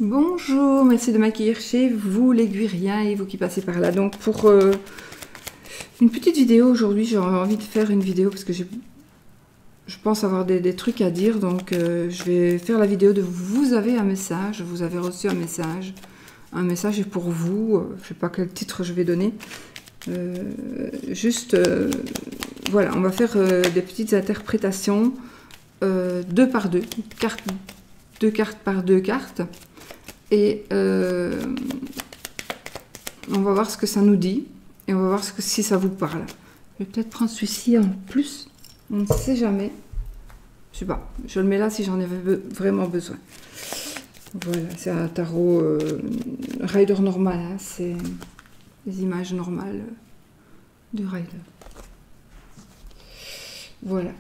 Bonjour, merci de m'accueillir chez vous les Guiriens et vous qui passez par là. Donc pour une petite vidéo aujourd'hui, j'ai envie de faire une vidéo parce que je pense avoir des trucs à dire. Donc je vais faire la vidéo de vous avez un message, vous avez reçu un message. Un message est pour vous, je ne sais pas quel titre je vais donner. Voilà, on va faire des petites interprétations 2 par 2, deux cartes par 2 cartes. Et on va voir ce que ça nous dit. Et on va voir si ça vous parle. Je vais peut-être prendre celui-ci en plus. On ne sait jamais. Je sais pas. Je le mets là si j'en avais vraiment besoin. Voilà, c'est un tarot Rider normal. Hein, c'est les images normales du Rider. Voilà.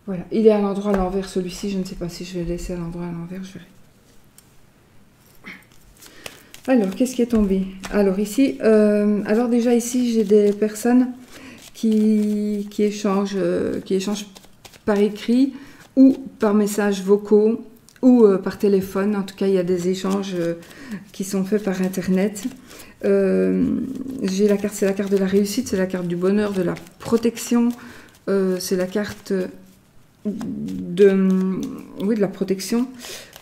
Voilà, il est à l'endroit à l'envers celui-ci, je ne sais pas si je vais le laisser à l'endroit à l'envers, je verrai. Alors, qu'est-ce qui est tombé? Alors ici, alors déjà ici, j'ai des personnes qui échangent par écrit ou par messages vocaux ou par téléphone. En tout cas, il y a des échanges qui sont faits par Internet. J'ai la carte, c'est la carte de la réussite, c'est la carte du bonheur, de la protection, c'est la carte de la protection,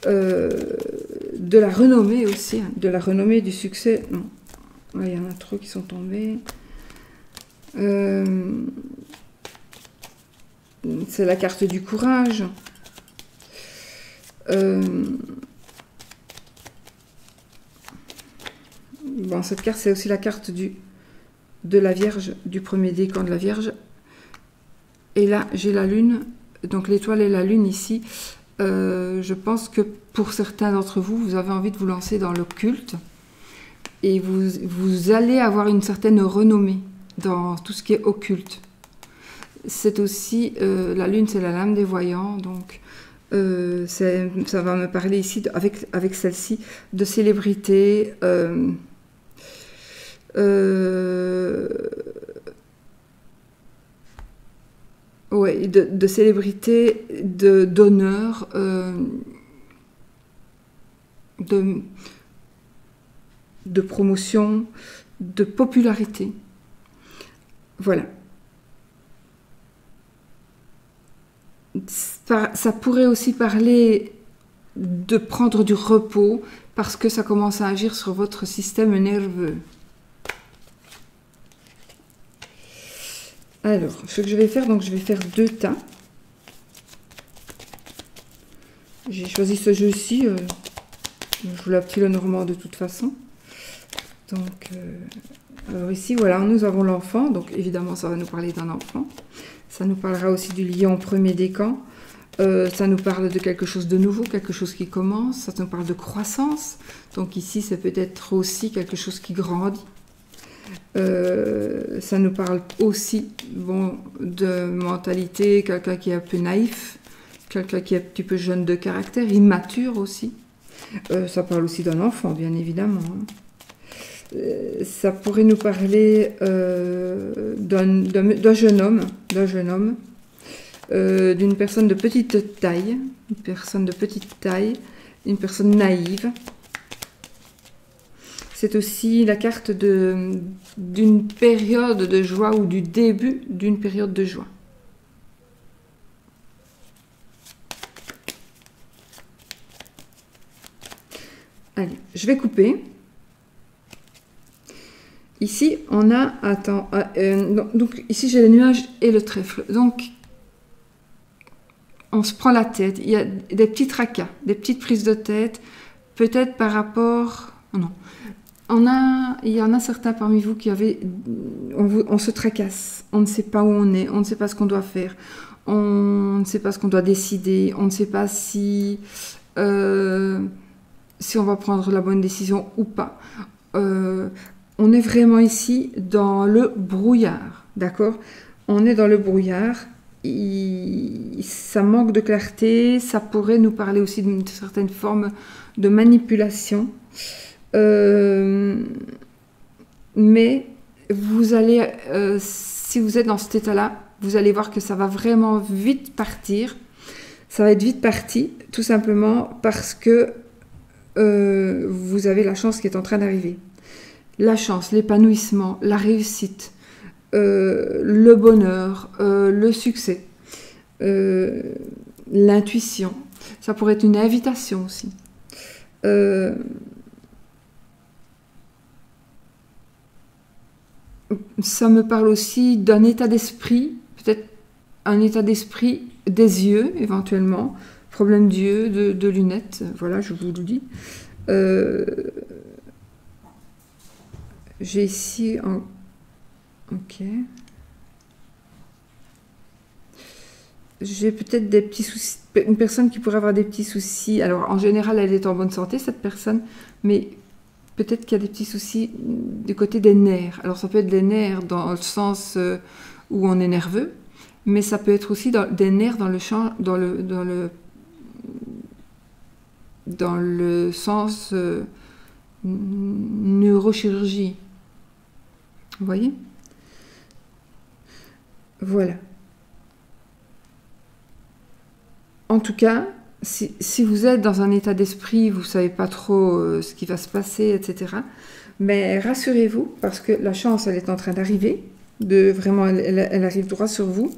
de la renommée aussi, hein, de la renommée, du succès. Non, il y en a trop qui sont tombés. C'est la carte du courage. Bon, cette carte, c'est aussi la carte de la Vierge, du premier décan de la Vierge. Et là, j'ai la Lune. Donc l'étoile et la Lune ici, je pense que pour certains d'entre vous, vous avez envie de vous lancer dans l'occulte et vous allez avoir une certaine renommée dans tout ce qui est occulte. C'est aussi, la Lune, c'est la lame des voyants, donc ça va me parler ici, avec celle-ci, de célébrité, ouais, de célébrité, d'honneur, de promotion, de popularité. Voilà. Ça pourrait aussi parler de prendre du repos parce que ça commence à agir sur votre système nerveux. Alors, ce que je vais faire, donc je vais faire 2 tas. J'ai choisi ce jeu-ci. Je joue la petite Lenormand de toute façon. Donc, alors ici, voilà, nous avons l'enfant. Donc, évidemment, ça va nous parler d'un enfant. Ça nous parlera aussi du lion premier décan. Ça nous parle de quelque chose de nouveau, quelque chose qui commence. Ça nous parle de croissance. Donc ici, c'est peut-être aussi quelque chose qui grandit. Ça nous parle aussi, bon, de mentalité, quelqu'un qui est un peu naïf, quelqu'un qui est un petit peu jeune de caractère, immature aussi. Ça parle aussi d'un enfant, bien évidemment. Hein. Ça pourrait nous parler d'un jeune homme, d'une personne de petite taille, une personne naïve. C'est aussi la carte d'une période de joie ou du début d'une période de joie. Allez, je vais couper. Ici, on a... Attends, donc ici j'ai les nuages et le trèfle. Donc, on se prend la tête. Il y a des petits tracas, des petites prises de tête, peut-être par rapport... Non. Il y en a certains parmi vous qui avaient... On se tracasse, on ne sait pas où on est, on ne sait pas ce qu'on doit faire, on ne sait pas ce qu'on doit décider, on ne sait pas si on va prendre la bonne décision ou pas. On est vraiment ici dans le brouillard, d'accord? On est dans le brouillard, ça manque de clarté, ça pourrait nous parler aussi d'une certaine forme de manipulation. Mais vous allez, si vous êtes dans cet état-là, vous allez voir que ça va vraiment vite partir. Ça va être vite parti, tout simplement parce que vous avez la chance qui est en train d'arriver. La chance, l'épanouissement, la réussite, le bonheur, le succès, l'intuition. Ça pourrait être une invitation aussi. Ça me parle aussi d'un état d'esprit, peut-être un état d'esprit des yeux, éventuellement. Problème d'yeux, de lunettes, voilà, je vous le dis. J'ai ici... Ok. J'ai peut-être des petits soucis, une personne qui pourrait avoir des petits soucis. Alors, en général, elle est en bonne santé, cette personne, mais peut-être qu'il y a des petits soucis du côté des nerfs. Alors, ça peut être des nerfs dans le sens où on est nerveux, mais ça peut être aussi des nerfs dans le sens neurochirurgie. Vous voyez? Voilà. En tout cas, si vous êtes dans un état d'esprit, vous ne savez pas trop ce qui va se passer, etc., mais rassurez-vous, parce que la chance, elle est en train d'arriver, vraiment, elle arrive droit sur vous.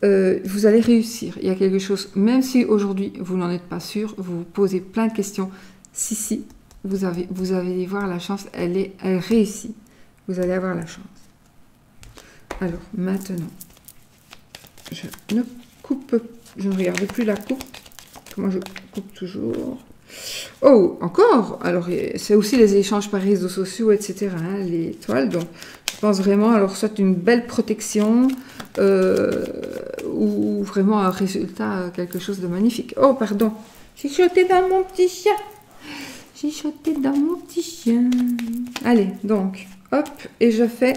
Vous allez réussir. Il y a quelque chose, même si aujourd'hui, vous n'en êtes pas sûr, vous vous posez plein de questions. Si, vous allez voir la chance, elle réussit. Vous allez avoir la chance. Alors, maintenant, je ne regarde plus la coupe. Comment je coupe toujours. Oh, encore. Alors, c'est aussi les échanges par réseaux sociaux, etc. Hein, les toiles. Donc, je pense vraiment, alors, soit une belle protection ou vraiment un résultat, quelque chose de magnifique. Oh, pardon. J'ai chuchoté dans mon petit chien. J'ai chuchoté dans mon petit chien. Allez, donc, hop, et je fais...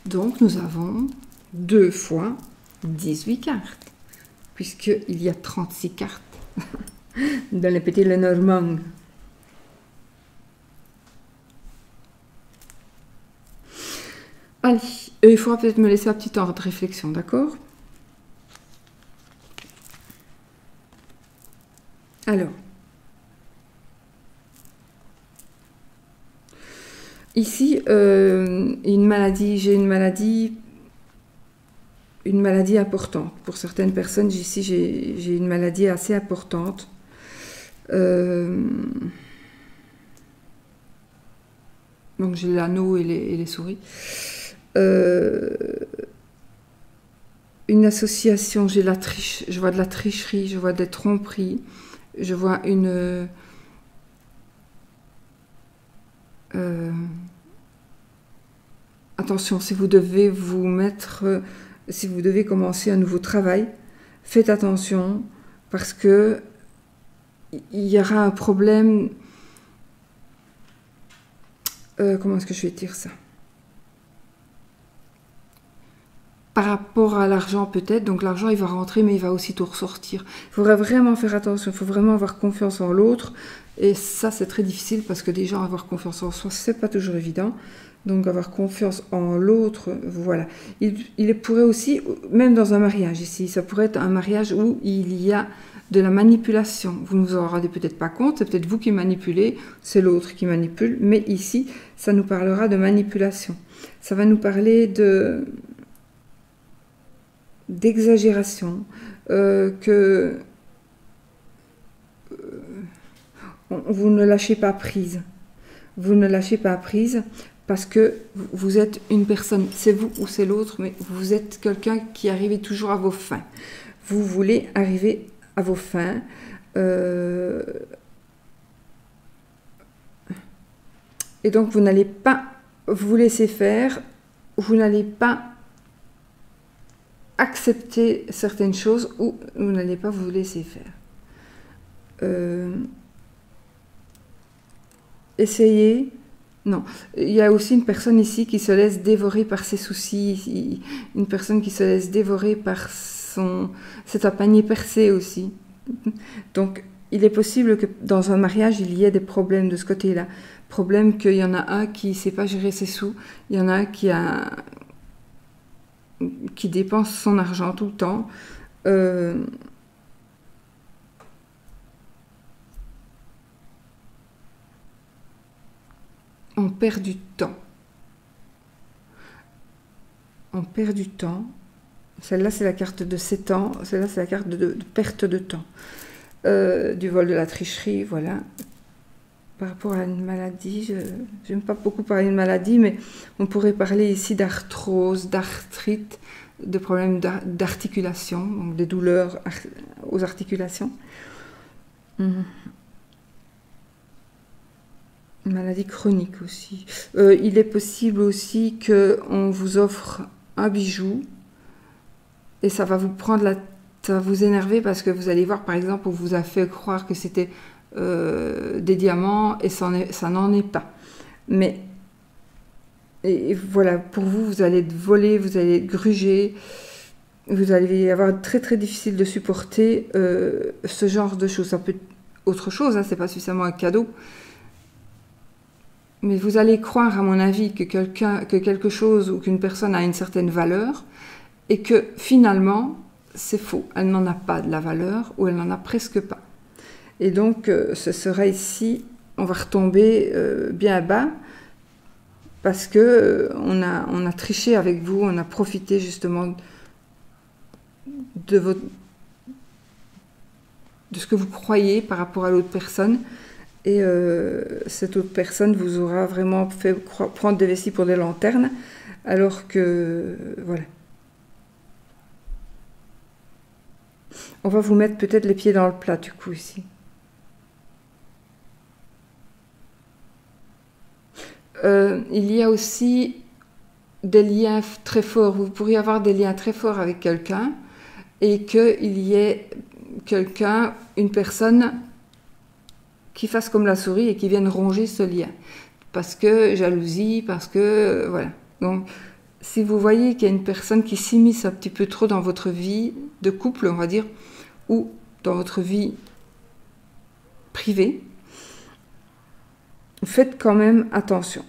Donc, nous avons 2 fois 18 cartes, puisqu'il y a 36 cartes dans le petit Lenormand. Allez, il faudra peut-être me laisser un petit temps de réflexion, d'accord? Alors, ici, une maladie importante. Pour certaines personnes, ici, j'ai une maladie assez importante. Donc, j'ai l'anneau et les souris. Une association, j'ai la triche, je vois de la tricherie, je vois des tromperies, je vois une... attention, si vous devez si vous devez commencer un nouveau travail, faites attention parce que il y aura un problème. Comment est-ce que je vais dire ça? Par rapport à l'argent peut-être, donc l'argent il va rentrer mais il va aussi tout ressortir. Il faudra vraiment faire attention, il faut vraiment avoir confiance en l'autre et ça c'est très difficile parce que déjà avoir confiance en soi c'est pas toujours évident. Donc avoir confiance en l'autre, voilà. Il pourrait aussi, même dans un mariage ici, ça pourrait être un mariage où il y a de la manipulation. Vous ne vous en rendez peut-être pas compte, c'est peut-être vous qui manipulez, c'est l'autre qui manipule, mais ici, ça nous parlera de manipulation. Ça va nous parler d'exagération, que vous ne lâchez pas prise. Vous ne lâchez pas prise parce que vous êtes une personne, c'est vous ou c'est l'autre, mais vous êtes quelqu'un qui arrive toujours à vos fins. Vous voulez arriver à vos fins. Et donc vous n'allez pas vous laisser faire, vous n'allez pas accepter certaines choses ou vous n'allez pas vous laisser faire. Essayez. Non, il y a aussi une personne ici qui se laisse dévorer par ses soucis, une personne qui se laisse dévorer par son... C'est un panier percé aussi. Donc, il est possible que dans un mariage, il y ait des problèmes de ce côté-là. Problème qu'il y en a un qui ne sait pas gérer ses sous, il y en a un qui dépense son argent tout le temps. On perd du temps. On perd du temps. Celle-là, c'est la carte de 7 ans. Celle-là, c'est la carte de perte de temps. Du vol, de la tricherie, voilà. Par rapport à une maladie, je n'aime pas beaucoup parler d'une maladie, mais on pourrait parler ici d'arthrose, d'arthrite, de problèmes d'articulation, donc des douleurs aux articulations. Maladie chronique aussi. Il est possible aussi qu'on vous offre un bijou et ça va vous prendre ça va vous énerver parce que vous allez voir par exemple on vous a fait croire que c'était des diamants et ça n'en est pas. Mais et voilà, pour vous, vous allez être volé, vous allez être grugé, vous allez avoir très très difficile de supporter ce genre de choses. Ça peut être autre chose, hein, c'est pas suffisamment un cadeau. Mais vous allez croire, à mon avis, que quelque chose ou qu'une personne a une certaine valeur et que finalement, c'est faux. Elle n'en a pas de la valeur ou elle n'en a presque pas. Et donc, ce sera ici, on va retomber bien bas parce que on a triché avec vous, on a profité justement de ce que vous croyez par rapport à l'autre personne. Et cette autre personne vous aura vraiment fait prendre des vessies pour des lanternes, alors que, voilà. On va vous mettre peut-être les pieds dans le plat, du coup, ici. Il y a aussi des liens très forts. Vous pourriez avoir des liens très forts avec quelqu'un et qu'il y ait quelqu'un, une personne qui fasse comme la souris et qui vienne ronger ce lien. Parce que jalousie, parce que... voilà. Donc, si vous voyez qu'il y a une personne qui s'immisce un petit peu trop dans votre vie de couple, on va dire, ou dans votre vie privée, faites quand même attention.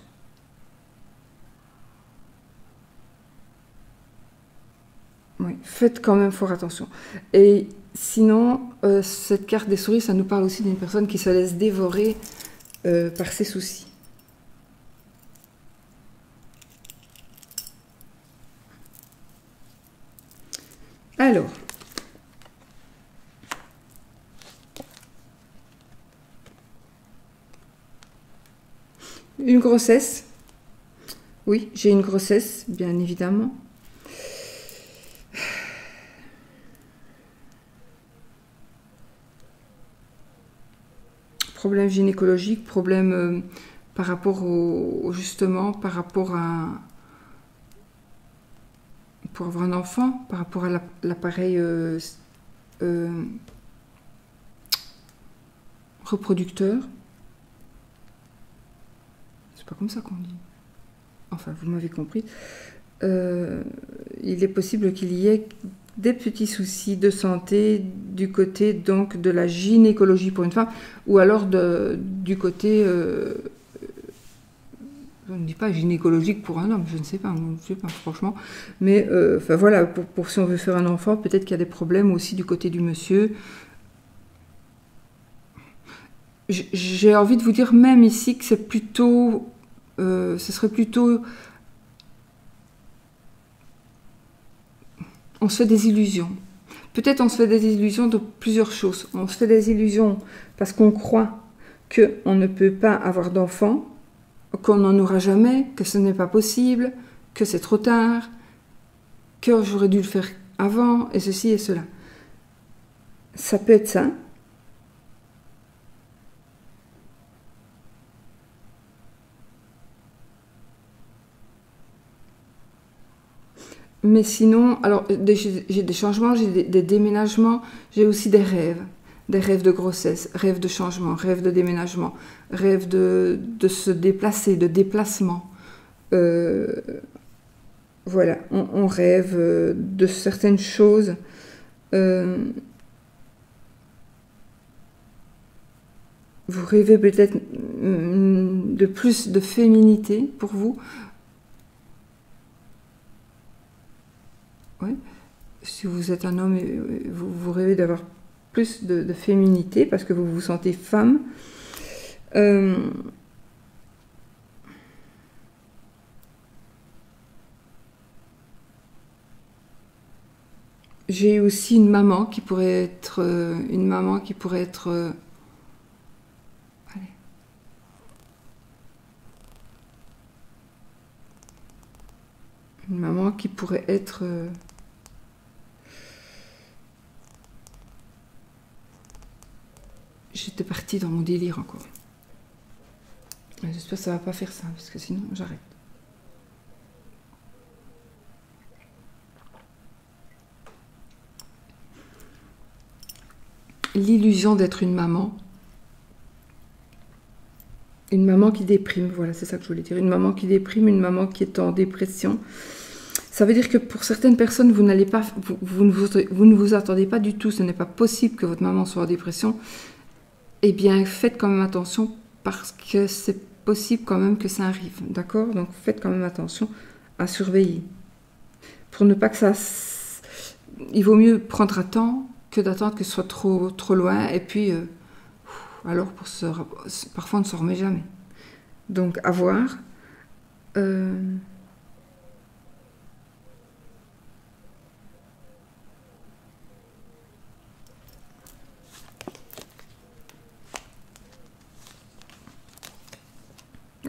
Oui, faites quand même fort attention. Et sinon, cette carte des souris, ça nous parle aussi d'une personne qui se laisse dévorer par ses soucis. Alors, une grossesse. Oui, j'ai une grossesse, bien évidemment. Problème gynécologique, problème par rapport justement, par rapport pour avoir un enfant, par rapport à l'appareil reproducteur. C'est pas comme ça qu'on dit. Enfin, vous m'avez compris. Il est possible qu'il y ait des petits soucis de santé du côté donc de la gynécologie pour une femme ou alors du côté je ne dis pas gynécologique pour un homme, je ne sais pas franchement, mais enfin voilà, pour si on veut faire un enfant, peut-être qu'il y a des problèmes aussi du côté du monsieur. J'ai envie de vous dire même ici que c'est plutôt ce serait plutôt on se fait des illusions. Peut-être on se fait des illusions de plusieurs choses. On se fait des illusions parce qu'on croit qu'on ne peut pas avoir d'enfant, qu'on n'en aura jamais, que ce n'est pas possible, que c'est trop tard, que j'aurais dû le faire avant, et ceci et cela. Ça peut être ça. Mais sinon, alors j'ai des changements, j'ai des déménagements, j'ai aussi des rêves. Des rêves de grossesse, rêves de changement, rêves de déménagement, rêves de se déplacer, de déplacement. Euh, voilà, on rêve de certaines choses. Euh, vous rêvez peut-être de plus de féminité pour vous. Ouais. Si vous êtes un homme, vous rêvez d'avoir plus de féminité parce que vous vous sentez femme. J'ai aussi une maman qui pourrait être allez. Une maman qui pourrait être j'étais partie dans mon délire encore. J'espère que ça va pas faire ça parce que sinon j'arrête. L'illusion d'être une maman qui déprime, voilà, c'est ça que je voulais dire. Une maman qui déprime, une maman qui est en dépression. Ça veut dire que pour certaines personnes, vous ne vous attendez pas du tout, ce n'est pas possible que votre maman soit en dépression. Eh bien, faites quand même attention parce que c'est possible quand même que ça arrive, d'accord? Donc, faites quand même attention à surveiller. Pour ne pas que ça... Il vaut mieux prendre à temps que d'attendre que ce soit trop loin et puis... alors, parfois, on ne s'en remet jamais. Donc, à voir.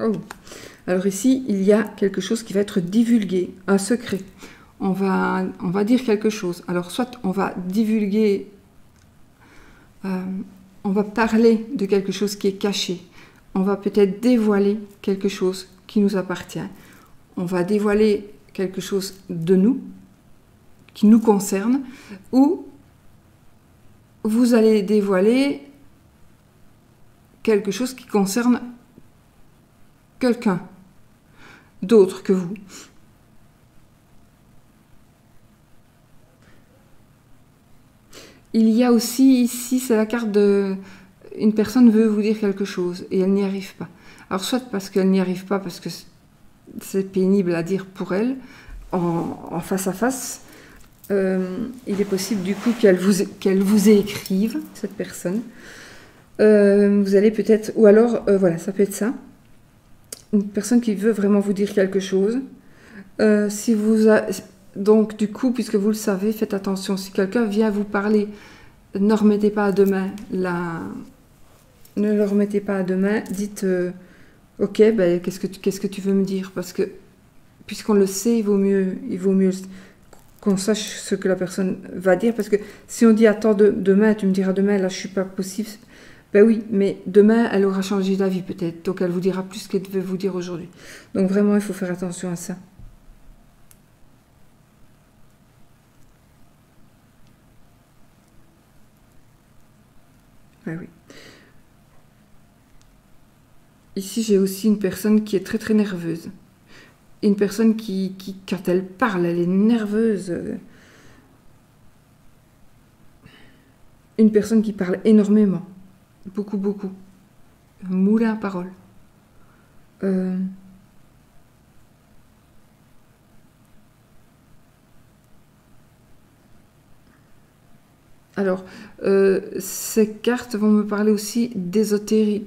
Oh. Alors ici, il y a quelque chose qui va être divulgué, un secret. On va dire quelque chose. Alors, soit on va divulguer... on va parler de quelque chose qui est caché. On va peut-être dévoiler quelque chose qui nous appartient. On va dévoiler quelque chose de nous, qui nous concerne, ou vous allez dévoiler quelque chose qui concerne quelqu'un d'autre que vous. Il y a aussi ici, c'est la carte de... Une personne veut vous dire quelque chose et elle n'y arrive pas. Alors soit parce qu'elle n'y arrive pas, parce que c'est pénible à dire pour elle, en face à face, il est possible du coup qu'elle vous écrive, cette personne. Vous allez peut-être... Ou alors, voilà, ça peut être ça. Une personne qui veut vraiment vous dire quelque chose. Si vous... Donc, du coup, puisque vous le savez, faites attention. Si quelqu'un vient vous parler, ne remettez pas à demain ne le remettez pas à demain. Dites, ok, ben, qu'est-ce que tu veux me dire? Parce que, puisqu'on le sait, il vaut mieux qu'on sache ce que la personne va dire. Parce que si on dit, attends, demain, tu me diras demain, là, je suis pas possible. Ben oui, mais demain, elle aura changé d'avis peut-être. Donc, elle vous dira plus qu'elle devait vous dire aujourd'hui. Donc, vraiment, il faut faire attention à ça. Ah oui. Ici, j'ai aussi une personne qui est très très nerveuse. Une personne qui quand elle parle, elle est nerveuse. Une personne qui parle énormément. Beaucoup, beaucoup. Un moulin à parole. Alors, ces cartes vont me parler aussi d'ésotérisme,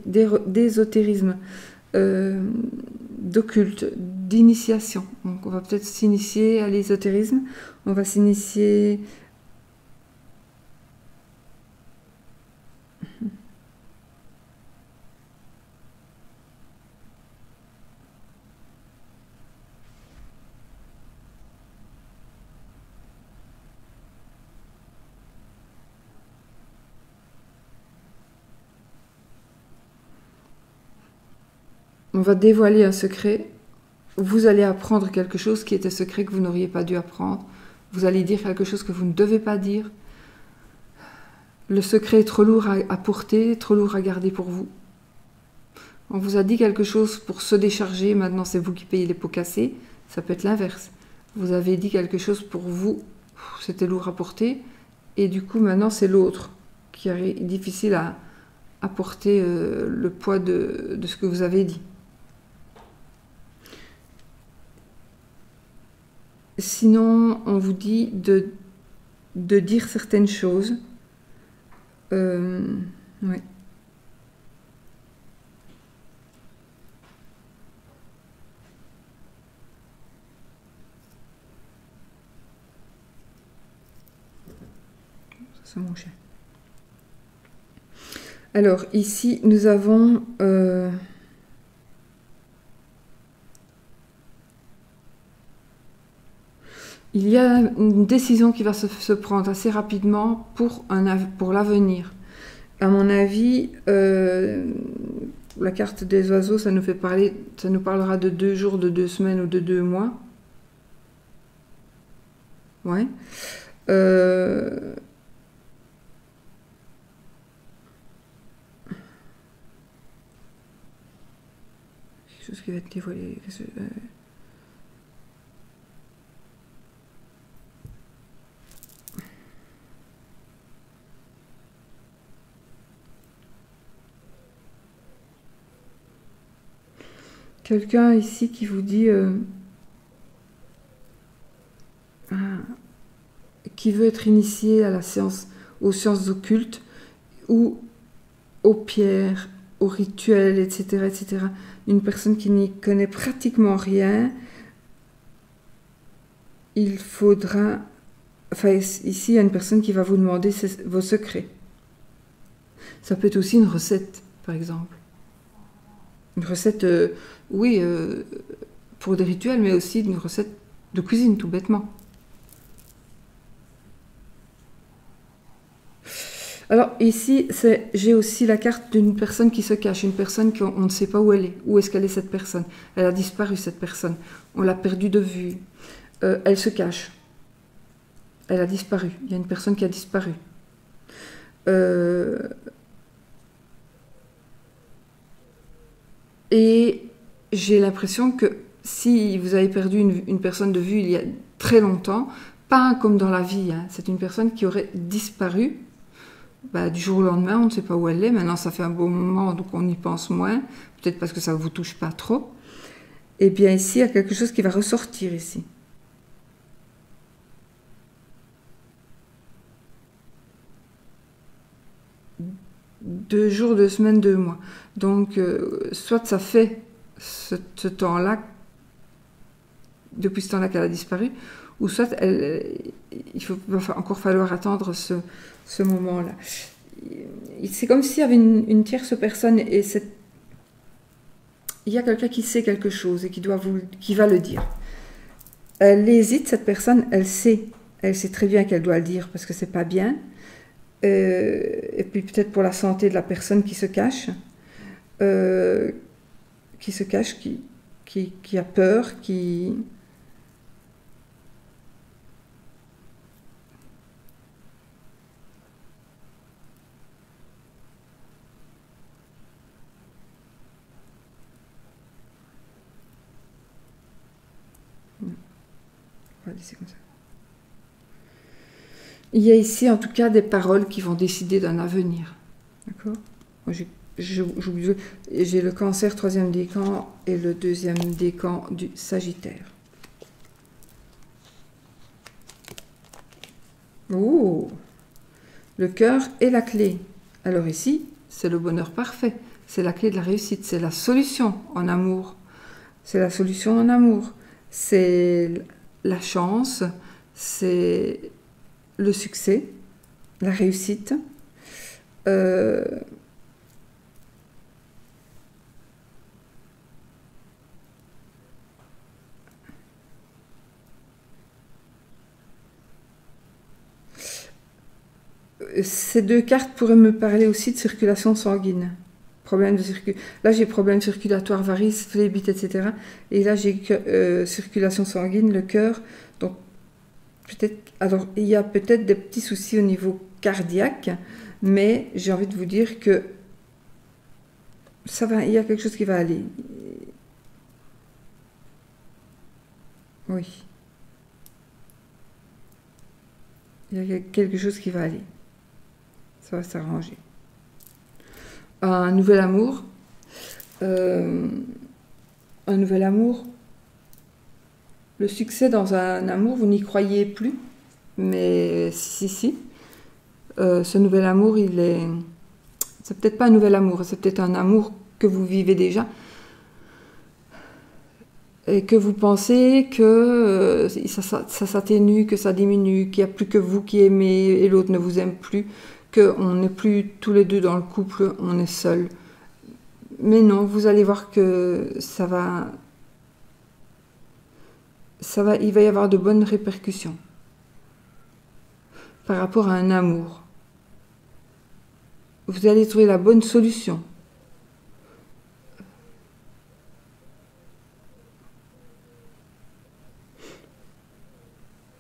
d'occulte, d'initiation. Donc, on va peut-être s'initier à l'ésotérisme. On va s'initier... On va dévoiler un secret. vous allez apprendre quelque chose qui était secret que vous n'auriez pas dû apprendre. Vous allez dire quelque chose que vous ne devez pas dire. Le secret est trop lourd à porter, trop lourd à garder pour vous. On vous a dit quelque chose pour se décharger, maintenant c'est vous qui payez les pots cassés. Ça peut être l'inverse. Vous avez dit quelque chose pour vous, c'était lourd à porter, et du coup maintenant c'est l'autre qui est difficile à porter le poids de ce que vous avez dit. Sinon, on vous dit de dire certaines choses. Ouais. Ça, c'est mon chien. Alors, ici, nous avons... il y a une décision qui va se prendre assez rapidement pour l'avenir. À mon avis, la carte des oiseaux, ça nous parlera de 2 jours, de 2 semaines ou de 2 mois. Ouais. Quelque chose qui va être dévoilé. Quelqu'un ici qui vous dit qui veut être initié à la science, aux sciences occultes ou aux pierres, aux rituels, etc., etc. Une personne qui n'y connaît pratiquement rien, il faudra... Enfin, ici, il y a une personne qui va vous demander vos secrets. Ça peut être aussi une recette, par exemple. Une recette, oui, pour des rituels, mais aussi une recette de cuisine, tout bêtement. Alors ici, j'ai aussi la carte d'une personne qui se cache, une personne qu'on ne sait pas où elle est. Où est-ce qu'elle est cette personne? Elle a disparu, cette personne. On l'a perdue de vue. Elle se cache. Elle a disparu. Il y a une personne qui a disparu. Et j'ai l'impression que si vous avez perdu une personne de vue il y a très longtemps, pas comme dans la vie, hein, c'est une personne qui aurait disparu, du jour au lendemain, on ne sait pas où elle est. Maintenant, ça fait un bon moment, donc on y pense moins, peut-être parce que ça ne vous touche pas trop. Et bien ici, il y a quelque chose qui va ressortir ici. Deux jours, 2 semaines, 2 mois. Donc, soit ça fait ce temps-là, depuis ce temps-là qu'elle a disparu, ou soit il va encore falloir attendre ce moment-là. C'est comme s'il y avait une tierce personne et il y a quelqu'un qui sait quelque chose et qui va le dire. Elle hésite, cette personne, elle sait très bien qu'elle doit le dire parce que c'est pas bien. Et puis peut-être pour la santé de la personne qui se cache, qui a peur, qui... On va laisser comme ça. Il y a ici en tout cas des paroles qui vont décider d'un avenir. D'accord? J'ai le Cancer 3e décan et le 2e décan du Sagittaire. Oh! Le cœur est la clé. Alors ici, c'est le bonheur parfait. C'est la clé de la réussite. C'est la solution en amour. C'est la solution en amour. C'est la chance. C'est le succès. La réussite. Ces 2 cartes pourraient me parler aussi de circulation sanguine. Problème de là, j'ai problème circulatoire, varices, phlébite, etc. Et là, j'ai circulation sanguine, le cœur. Donc, peut-être... Alors, il y a peut-être des petits soucis au niveau cardiaque, mais j'ai envie de vous dire que ça va, il y a quelque chose qui va aller. Oui. Il y a quelque chose qui va aller. Ça va s'arranger. Un nouvel amour. Un nouvel amour. Le succès dans un amour, vous n'y croyez plus. Mais si. Ce nouvel amour, il est... C'est peut-être pas un nouvel amour, c'est peut-être un amour que vous vivez déjà. Et que vous pensez que ça s'atténue, que ça diminue, qu'il n'y a plus que vous qui aimez et l'autre ne vous aime plus, qu'on n'est plus tous les deux dans le couple, on est seul. Mais non, vous allez voir que il va y avoir de bonnes répercussions par rapport à un amour. Vous allez trouver la bonne solution.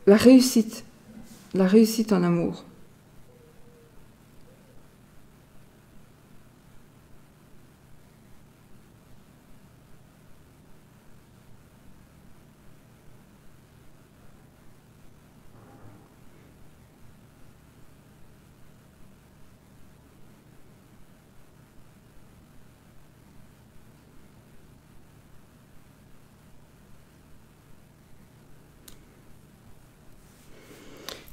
La réussite en amour.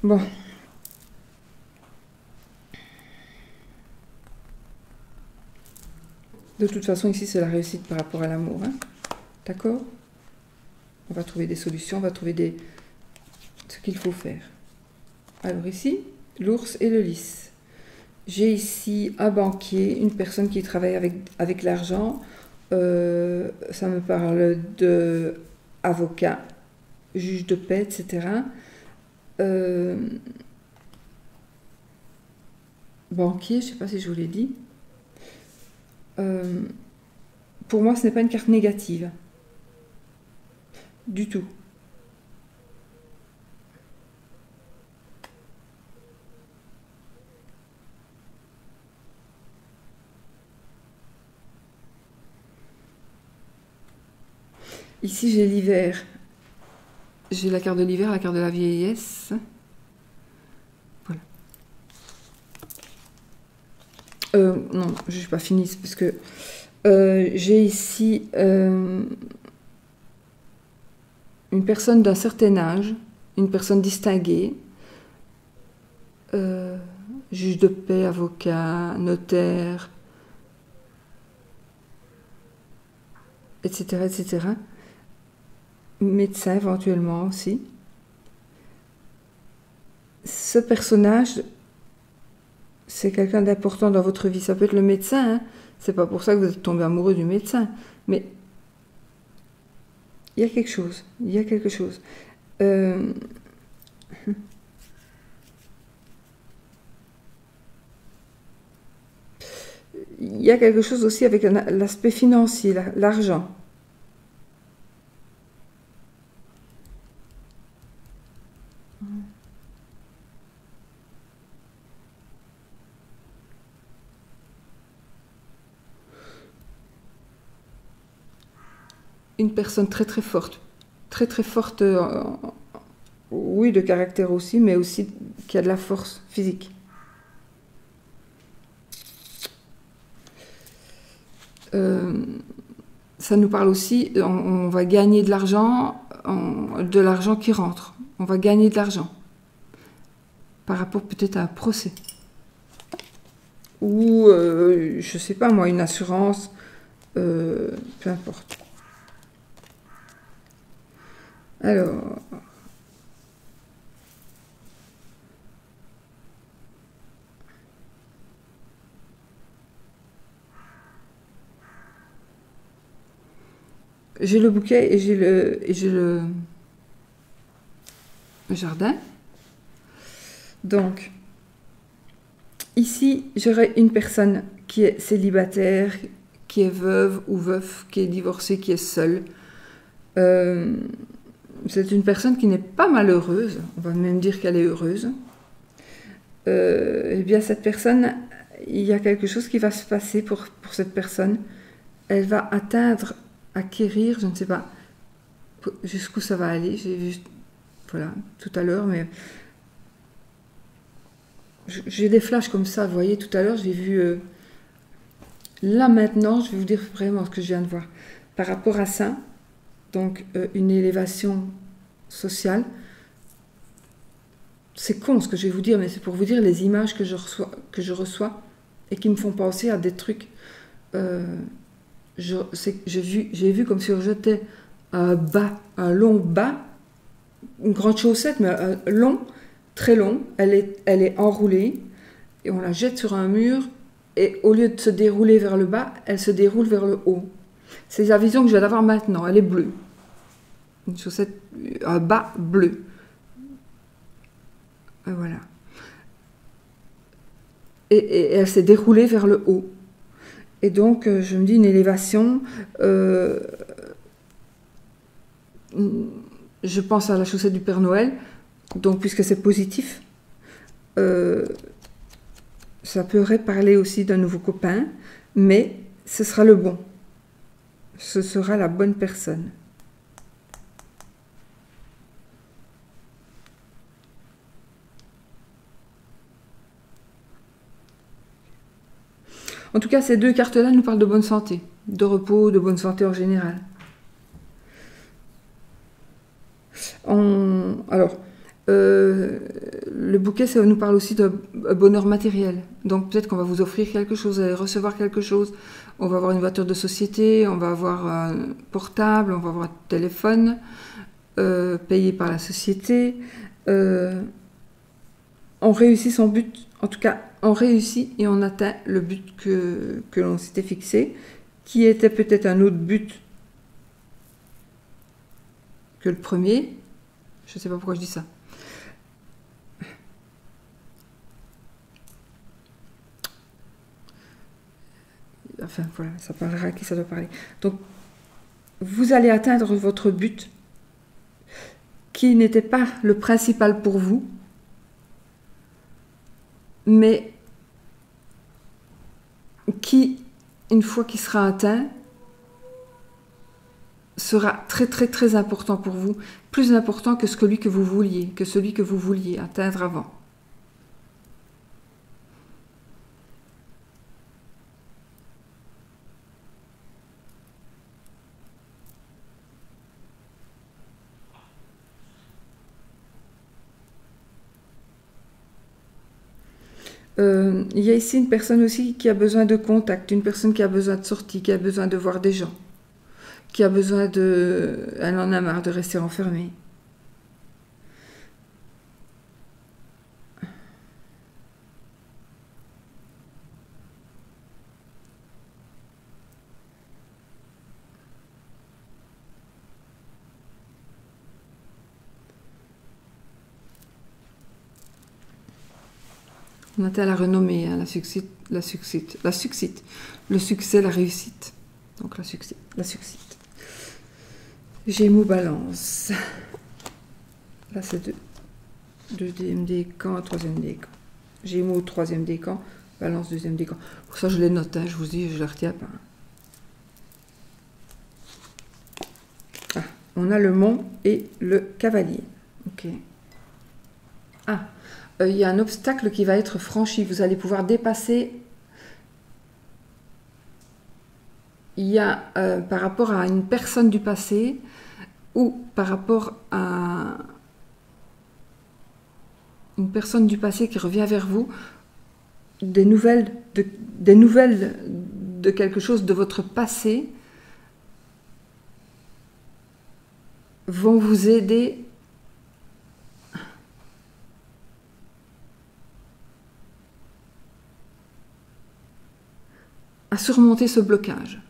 Bon. De toute façon, ici, c'est la réussite par rapport à l'amour. Hein. D'accord? On va trouver des solutions, on va trouver ce qu'il faut faire. Alors ici, l'ours et le lys. J'ai ici un banquier, une personne qui travaille avec l'argent. Ça me parle de avocat, juge de paix, etc. Banquier, je ne sais pas si je vous l'ai dit. Pour moi, ce n'est pas une carte négative. Du tout. Ici, j'ai l'hiver. J'ai la carte de l'hiver, la carte de la vieillesse. Voilà. Non, je n'ai pas fini, parce que j'ai ici une personne d'un certain âge, une personne distinguée, juge de paix, avocat, notaire, etc., etc. Médecin éventuellement aussi. Ce personnage, c'est quelqu'un d'important dans votre vie. Ça peut être le médecin, hein. C'est pas pour ça que vous êtes tombé amoureux du médecin, mais il y a quelque chose. Il y a quelque chose. Il y a quelque chose aussi avec l'aspect financier, l'argent. Une personne très très forte, oui, de caractère aussi, mais aussi qui a de la force physique. Ça nous parle aussi, on va gagner de l'argent qui rentre. On va gagner de l'argent par rapport peut-être à un procès. Ou, je sais pas moi, une assurance, peu importe. Alors... J'ai le bouquet et j'ai le jardin. Donc, ici, j'aurai une personne qui est célibataire, qui est veuve ou veuf, qui est divorcé, qui est seul. C'est une personne qui n'est pas malheureuse, on va même dire qu'elle est heureuse. Eh bien, cette personne, il y a quelque chose qui va se passer pour cette personne. Elle va atteindre, acquérir, je ne sais pas jusqu'où ça va aller. J'ai vu, voilà, tout à l'heure, mais j'ai des flashs comme ça. Vous voyez, tout à l'heure, j'ai vu. Là maintenant, je vais vous dire vraiment ce que je viens de voir. Par rapport à ça, donc une élévation sociale. C'est con ce que je vais vous dire, mais c'est pour vous dire les images que je reçois et qui me font penser à des trucs. J'ai vu comme si on jetait un bas, un long bas, une grande chaussette, mais long, très long. Elle est enroulée et on la jette sur un mur et au lieu de se dérouler vers le bas, elle se déroule vers le haut. C'est la vision que je viens d'avoir maintenant. Elle est bleue. Une chaussette, un bas bleu. Voilà. Et elle s'est déroulée vers le haut. Et donc, je me dis une élévation. Je pense à la chaussette du Père Noël. Donc, puisque c'est positif, ça pourrait parler aussi d'un nouveau copain, mais ce sera le bon. Ce sera la bonne personne. En tout cas, ces deux cartes-là nous parlent de bonne santé, de repos, de bonne santé en général. Alors, le bouquet, ça nous parle aussi de bonheur matériel. Donc peut-être qu'on va vous offrir quelque chose, vous allez recevoir quelque chose. On va avoir une voiture de société, on va avoir un portable, on va avoir un téléphone payé par la société. On réussit son but, en tout cas, on réussit et on atteint le but que l'on s'était fixé, qui était peut-être un autre but que le premier. Je ne sais pas pourquoi je dis ça. Enfin, voilà, ça parlera à qui ça doit parler. Donc, vous allez atteindre votre but qui n'était pas le principal pour vous, mais qui, une fois qu'il sera atteint, sera très très très important pour vous, plus important que celui que vous vouliez atteindre avant. Il y a ici une personne aussi qui a besoin de contact, une personne qui a besoin de sortie, qui a besoin de voir des gens, qui a besoin de... Elle en a marre de rester enfermée. On atteint la renommée, hein, le succès, la réussite. Donc la succite. Gémeaux, Balance. Là, c'est deuxième décan, troisième décan. Gémeaux, troisième décan. Balance, deuxième décan. Pour ça, je les note, hein, je vous dis, je ne les retiens pas. Ah, on a le Mont et le Cavalier. Ok. Ah, il y a un obstacle qui va être franchi. Vous allez pouvoir dépasser. Il y a par rapport à une personne du passé ou par rapport à une personne du passé qui revient vers vous, des nouvelles de quelque chose de votre passé vont vous aider à surmonter ce blocage.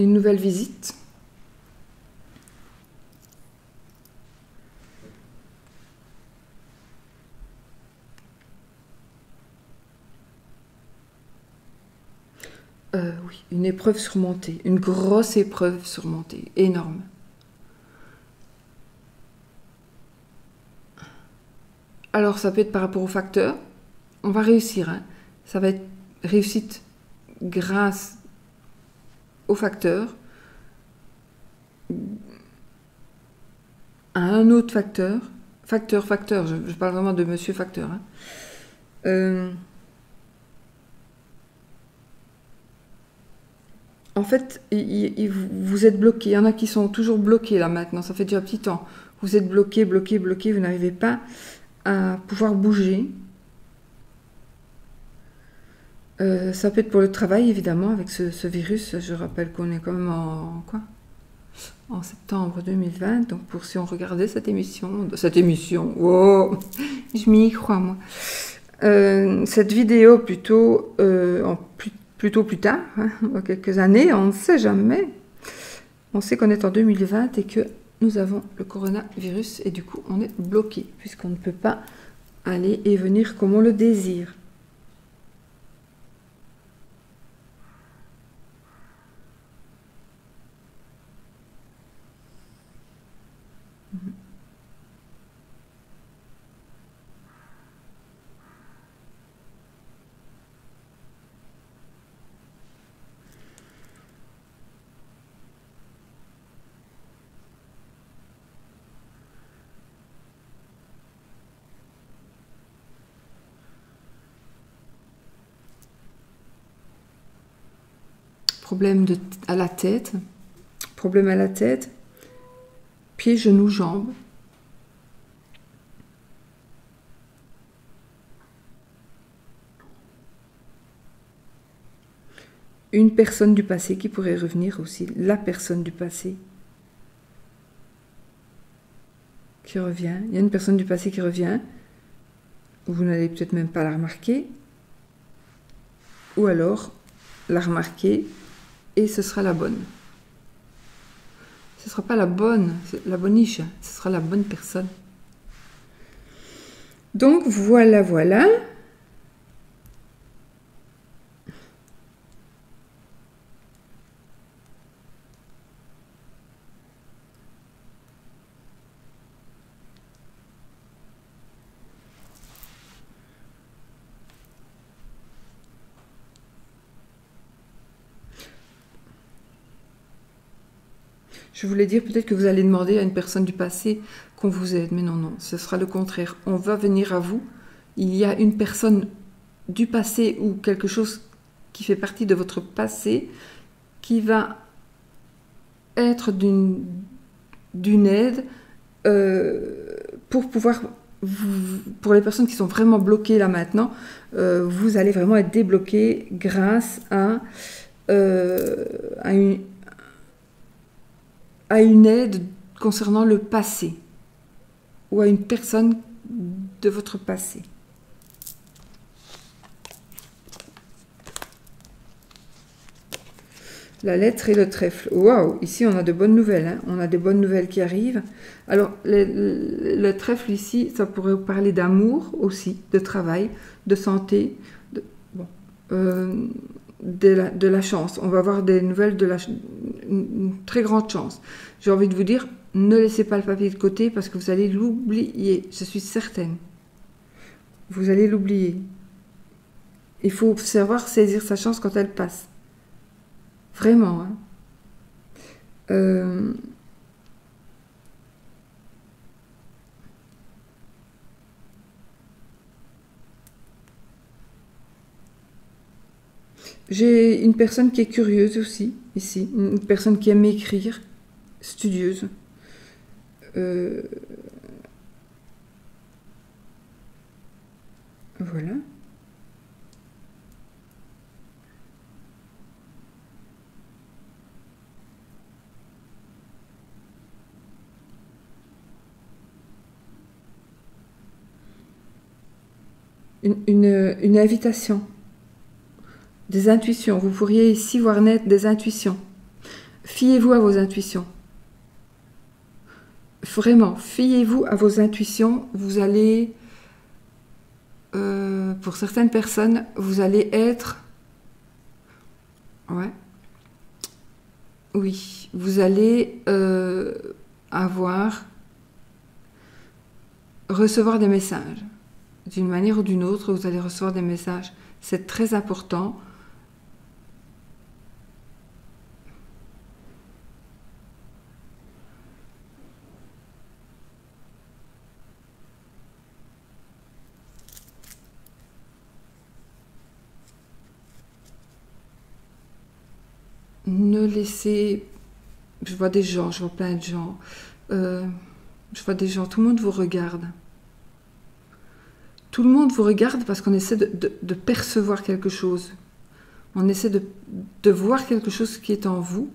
une nouvelle visite. Oui, une épreuve surmontée, une grosse épreuve surmontée, énorme. Alors, ça peut être par rapport au facteur. On va réussir, hein. Ça va être réussite grâce au facteur, à un autre facteur. Facteur, je parle vraiment de monsieur facteur, hein. En fait, vous êtes bloqué. Il y en a qui sont toujours bloqués là maintenant. Ça fait déjà un petit temps. Vous êtes bloqué, bloqué, bloqué. Vous n'arrivez pas à pouvoir bouger. Ça peut être pour le travail, évidemment, avec ce virus. Je rappelle qu'on est quand même en quoi? En septembre 2020. Donc, pour si on regardait cette émission, wow, je m'y crois, moi. Cette vidéo plutôt plutôt plus tard, hein, dans quelques années, on ne sait jamais. On sait qu'on est en 2020 et que nous avons le coronavirus et du coup on est bloqué puisqu'on ne peut pas aller et venir comme on le désire. Problème à la tête, pieds, genoux, jambes. Une personne du passé qui pourrait revenir aussi, la personne du passé qui revient. Il y a une personne du passé qui revient, vous n'allez peut-être même pas la remarquer, ou alors la remarquer et ce sera la bonne. Ce ne sera pas la bonniche, ce sera la bonne personne. Donc voilà. Je voulais dire peut-être que vous allez demander à une personne du passé qu'on vous aide, mais non, ce sera le contraire. On va venir à vous. Il y a une personne du passé ou quelque chose qui fait partie de votre passé qui va être d'une aide pour pouvoir, pour les personnes qui sont vraiment bloquées là maintenant, vous allez vraiment être débloqué grâce à une aide concernant le passé ou à une personne de votre passé. La lettre et le trèfle. Waouh, ici on a de bonnes nouvelles, hein. On a des bonnes nouvelles qui arrivent. Alors le trèfle ici, ça pourrait parler d'amour aussi, de travail, de santé, de la chance. On va avoir des nouvelles une très grande chance. J'ai envie de vous dire, ne laissez pas le papier de côté parce que vous allez l'oublier. Je suis certaine. Vous allez l'oublier. Il faut savoir saisir sa chance quand elle passe. Vraiment. Hein. J'ai une personne qui est curieuse aussi, ici. Une personne qui aime écrire, studieuse. Voilà. Une invitation. Des intuitions. Vous pourriez ici voir naître des intuitions. fiez-vous à vos intuitions. Vraiment, fiez-vous à vos intuitions. Vous allez, pour certaines personnes, vous allez être... Ouais. Oui, vous allez recevoir des messages. D'une manière ou d'une autre, vous allez recevoir des messages. C'est très important. Ne laissez... Je vois des gens, je vois plein de gens. Je vois des gens, tout le monde vous regarde. Tout le monde vous regarde parce qu'on essaie de percevoir quelque chose. On essaie de voir quelque chose qui est en vous.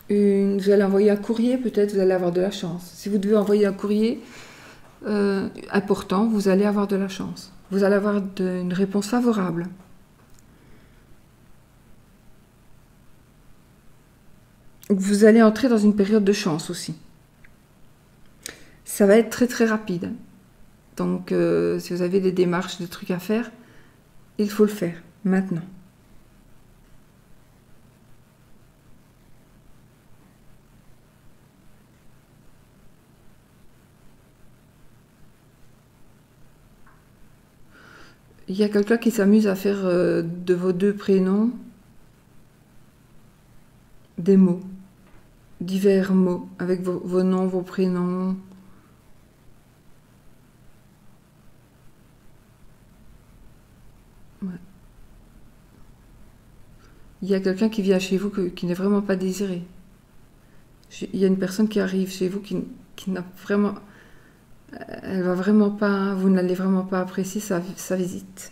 Vous allez envoyer un courrier, peut-être vous allez avoir de la chance. Si vous devez envoyer un courrier important, vous allez avoir de la chance. Vous allez avoir une réponse favorable. Vous allez entrer dans une période de chance aussi. Ça va être très très rapide. Donc si vous avez des démarches, des trucs à faire, il faut le faire maintenant. Il y a quelqu'un qui s'amuse à faire de vos deux prénoms des mots, divers mots, avec vos noms, vos prénoms. Ouais. Il y a quelqu'un qui vient chez vous qui n'est vraiment pas désiré. Il y a une personne qui arrive chez vous qui n'a vraiment... Elle va vraiment pas... Vous n'allez vraiment pas apprécier sa visite.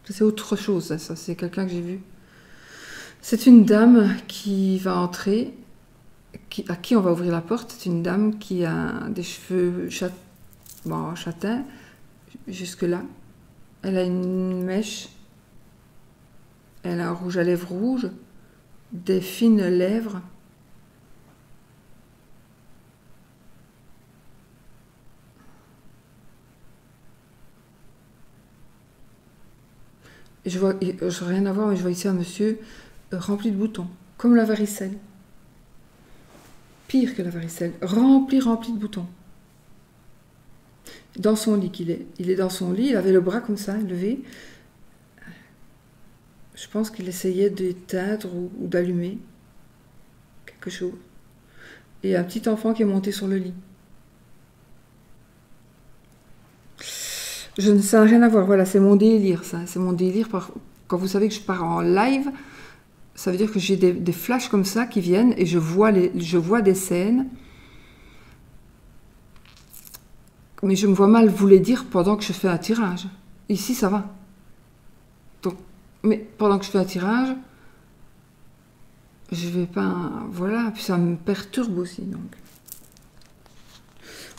C'est autre chose, ça. C'est quelqu'un que j'ai vu. C'est une dame qui va entrer, à qui on va ouvrir la porte. C'est une dame qui a des cheveux châtains, jusque-là. Elle a une mèche. Elle a un rouge à lèvres rouge, des fines lèvres. Je vois rien à voir, mais je vois ici un monsieur rempli de boutons, comme la varicelle. Pire que la varicelle, rempli de boutons. Dans son lit qu'il est. Il est dans son lit, il avait le bras comme ça, levé. Je pense qu'il essayait d'éteindre ou d'allumer quelque chose. Et un petit enfant qui est monté sur le lit. Ça n'a rien à voir, voilà, c'est mon délire, ça. C'est mon délire. Quand vous savez que je pars en live, ça veut dire que j'ai des flashs comme ça qui viennent et je vois des scènes. Mais je me vois mal vous les dire pendant que je fais un tirage. Ici, ça va. Donc, mais pendant que je fais un tirage, je vais pas... Voilà, puis ça me perturbe aussi, donc...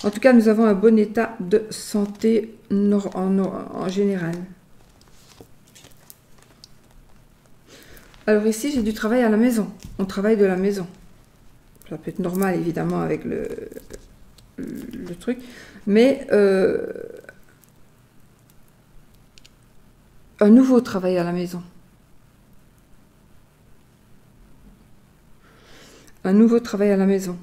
En tout cas, nous avons un bon état de santé en général. Alors ici, j'ai du travail à la maison. On travaille de la maison. Ça peut être normal, évidemment, avec le truc. Mais un nouveau travail à la maison. Un nouveau travail à la maison.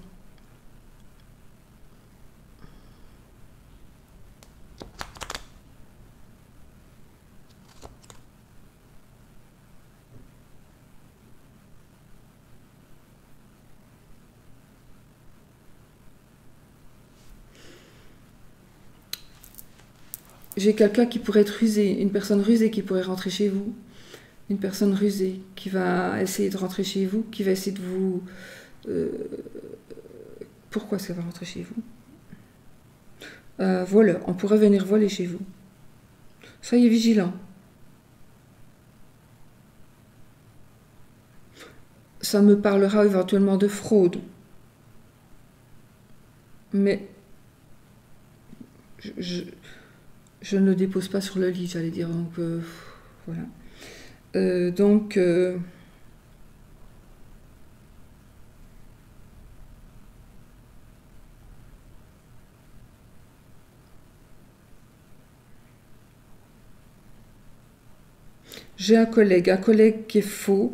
J'ai quelqu'un qui pourrait être rusé, une personne rusée qui pourrait rentrer chez vous. Une personne rusée qui va essayer de rentrer chez vous, qui va essayer de vous... pourquoi est-ce qu'elle va rentrer chez vous? Voleur, on pourrait venir voler chez vous. Soyez vigilants. ça me parlera éventuellement de fraude. Mais je ne le dépose pas sur le lit, j'allais dire. Donc, voilà. Donc, j'ai un collègue qui est faux,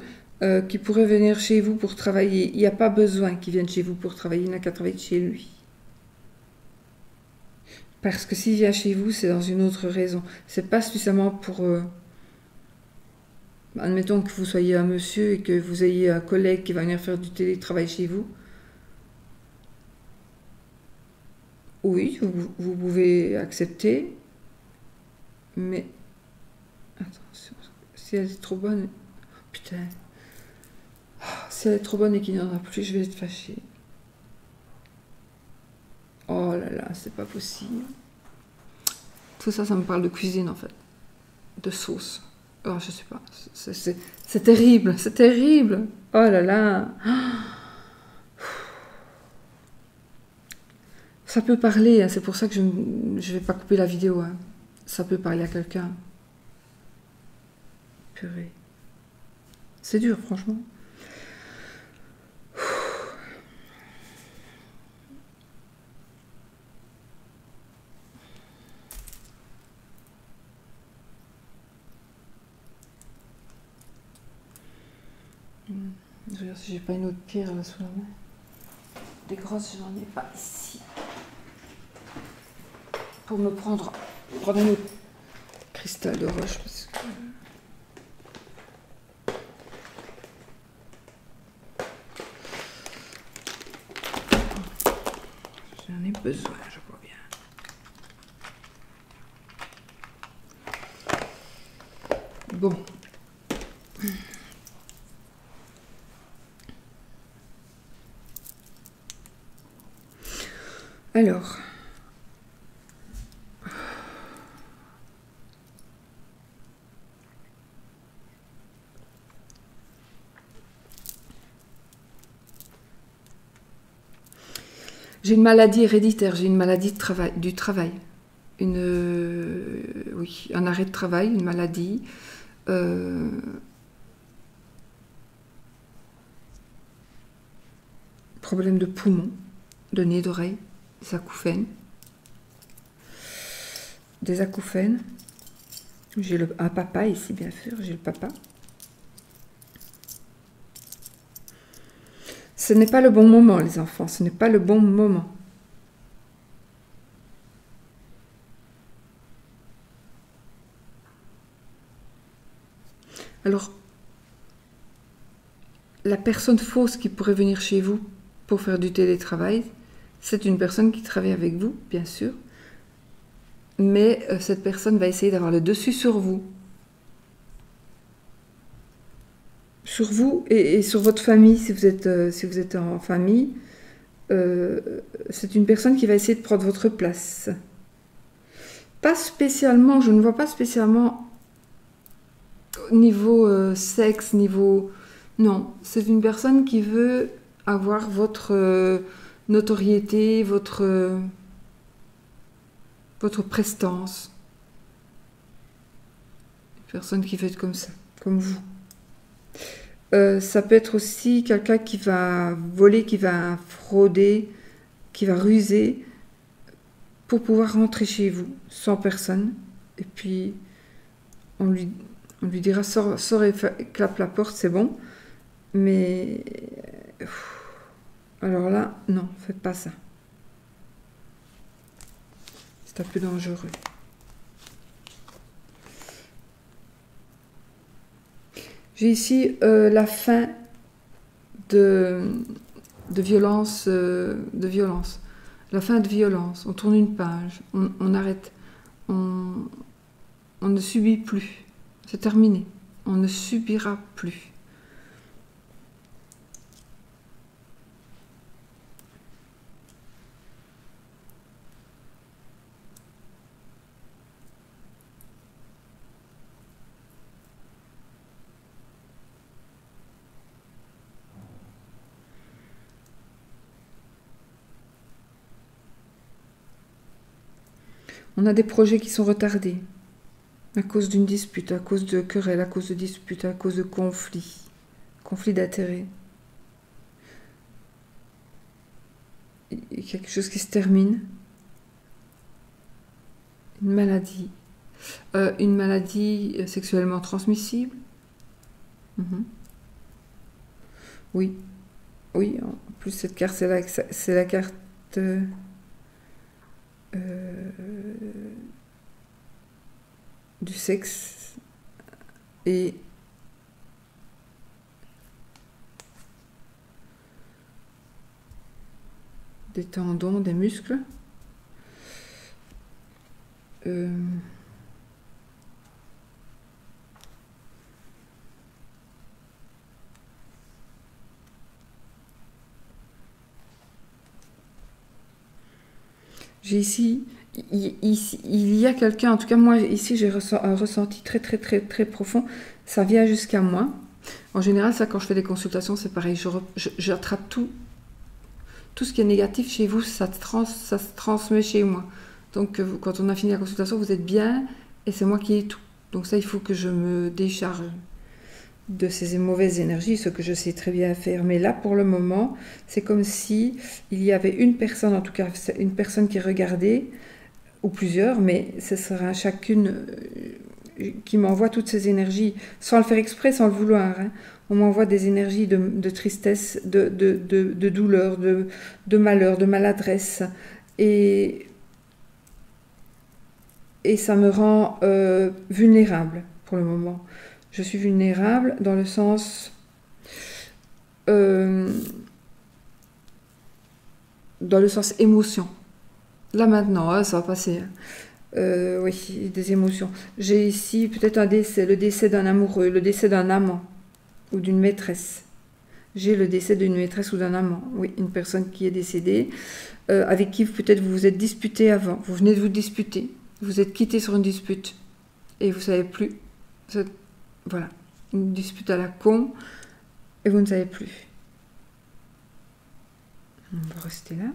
qui pourrait venir chez vous pour travailler. Il n'y a pas besoin qu'il vienne chez vous pour travailler, il n'a qu'à travailler chez lui. Parce que s'il vient chez vous, c'est dans une autre raison. C'est pas spécialement pour... admettons que vous soyez un monsieur et que vous ayez un collègue qui va venir faire du télétravail chez vous. Oui, vous pouvez accepter. Mais... attention, si elle est trop bonne... Putain. Si elle est trop bonne et qu'il n'y en a plus, je vais être fâchée. Oh là là, c'est pas possible. Tout ça, ça me parle de cuisine en fait. De sauce. Oh, je sais pas. C'est terrible, c'est terrible. Oh là là. Ça peut parler, hein, c'est pour ça que je ne vais pas couper la vidéo. Hein. Ça peut parler à quelqu'un. Purée. C'est dur, franchement. Je regarde si j'ai pas une autre pierre là sous la main. Des grosses, j'en ai pas ici. Pour me prendre un autre cristal de roche parce que... j'en ai besoin, je crois bien. Bon. Alors. J'ai une maladie héréditaire, j'ai une maladie du travail. Oui, un arrêt de travail, une maladie. Problème de poumon, de nez, d'oreille, des acouphènes. Des acouphènes. J'ai un papa ici, bien sûr, j'ai le papa. Ce n'est pas le bon moment, les enfants, ce n'est pas le bon moment. Alors, la personne fausse qui pourrait venir chez vous pour faire du télétravail, c'est une personne qui travaille avec vous, bien sûr, mais cette personne va essayer d'avoir le dessus sur vous. Sur vous et sur votre famille, si vous êtes en famille, c'est une personne qui va essayer de prendre votre place. Pas spécialement, je ne vois pas spécialement niveau sexe, niveau... Non, c'est une personne qui veut avoir votre notoriété, votre prestance. Une personne qui veut être comme ça, comme vous. Ça peut être aussi quelqu'un qui va voler, qui va frauder, qui va ruser pour pouvoir rentrer chez vous sans personne. Et puis, on lui dira sors et clappe la porte, c'est bon. Mais alors là, non, faites pas ça. C'est un peu dangereux. J'ai ici la fin de violence, La fin de violence. On tourne une page, on arrête, on ne subit plus. C'est terminé. On ne subira plus. On a des projets qui sont retardés à cause d'une dispute, à cause de querelles, à cause de disputes, à cause de conflits d'intérêts. Il y a quelque chose qui se termine. Une maladie sexuellement transmissible. Oui, oui. En plus cette carte, c'est la carte du sexe et des tendons, des muscles. J'ai ici, il y a quelqu'un, en tout cas moi ici j'ai un ressenti très très très très profond, ça vient jusqu'à moi. En général, ça, quand je fais des consultations, c'est pareil, j'attrape tout ce qui est négatif chez vous, ça se transmet chez moi. Donc quand on a fini la consultation, vous êtes bien et c'est moi qui ai tout. Donc ça, il faut que je me décharge de ces mauvaises énergies, ce que je sais très bien faire. Mais là, pour le moment, c'est comme si il y avait une personne, en tout cas une personne qui regardait, ou plusieurs, mais ce sera chacune qui m'envoie toutes ces énergies, sans le faire exprès, sans le vouloir. Hein. On m'envoie des énergies de tristesse, de douleur, de malheur, de maladresse. Et ça me rend vulnérable pour le moment. Je suis vulnérable dans le sens... émotion. Là maintenant, hein, ça va passer. Oui, des émotions. J'ai ici peut-être un décès, le décès d'un amoureux, le décès d'un amant ou d'une maîtresse. J'ai le décès d'une maîtresse ou d'un amant. Oui, une personne qui est décédée, avec qui peut-être vous vous êtes disputé avant. Vous venez de vous disputer. Vous êtes quitté sur une dispute. Et vous ne savez plus. Voilà. Une dispute à la con. Et vous ne savez plus. On va rester là.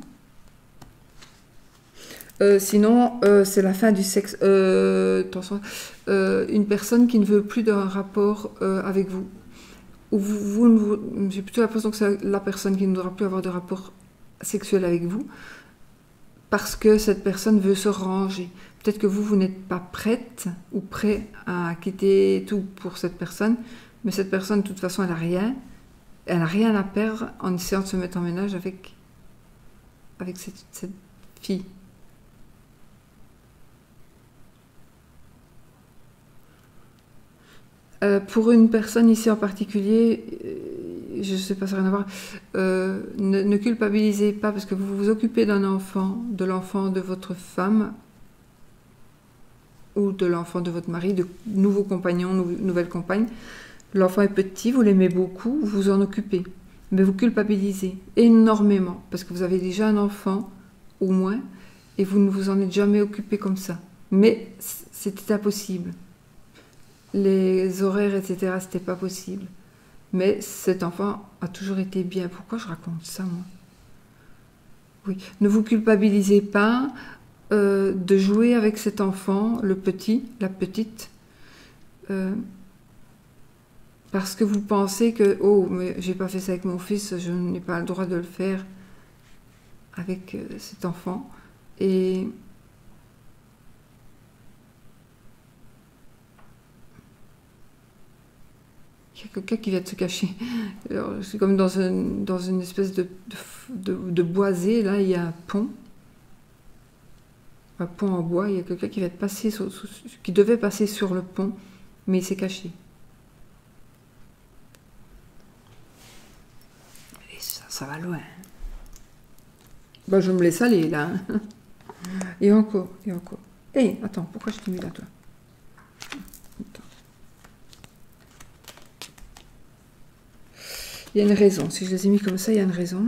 Sinon, c'est la fin du sexe. Attention, une personne qui ne veut plus d'un rapport avec vous. Ou j'ai plutôt l'impression que c'est la personne qui ne voudra plus avoir de rapport sexuel avec vous. Parce que cette personne veut se ranger. Peut-être que vous n'êtes pas prête ou prêt à quitter tout pour cette personne. Mais cette personne, de toute façon, elle n'a rien. Elle n'a rien à perdre en essayant de se mettre en ménage avec cette fille. Pour une personne ici en particulier, je ne sais pas, ça n'a rien à voir, ne culpabilisez pas parce que vous vous occupez d'un enfant, de l'enfant de votre femme ou de l'enfant de votre mari, de nouveaux compagnons, nouvelles compagnes. L'enfant est petit, vous l'aimez beaucoup, vous vous en occupez. Mais vous culpabilisez énormément parce que vous avez déjà un enfant, au moins, et vous ne vous en êtes jamais occupé comme ça. Mais c'était impossible. Les horaires, etc., c'était pas possible. Mais cet enfant a toujours été bien. Pourquoi je raconte ça, moi? Oui. Ne vous culpabilisez pas de jouer avec cet enfant, le petit, la petite, parce que vous pensez que, oh, mais j'ai pas fait ça avec mon fils, je n'ai pas le droit de le faire avec cet enfant. Et il y a quelqu'un qui vient de se cacher. C'est comme dans une espèce de boisé, là, il y a un pont en bois, il y a quelqu'un qui vient de passer, qui devait passer sur le pont, mais il s'est caché. Et ça va loin. Ben, je me laisse aller, là. Et encore, et encore. Hé, attends, pourquoi je t'ai mis là, toi? Attends. Il y a une raison. Si je les ai mis comme ça, il y a une raison.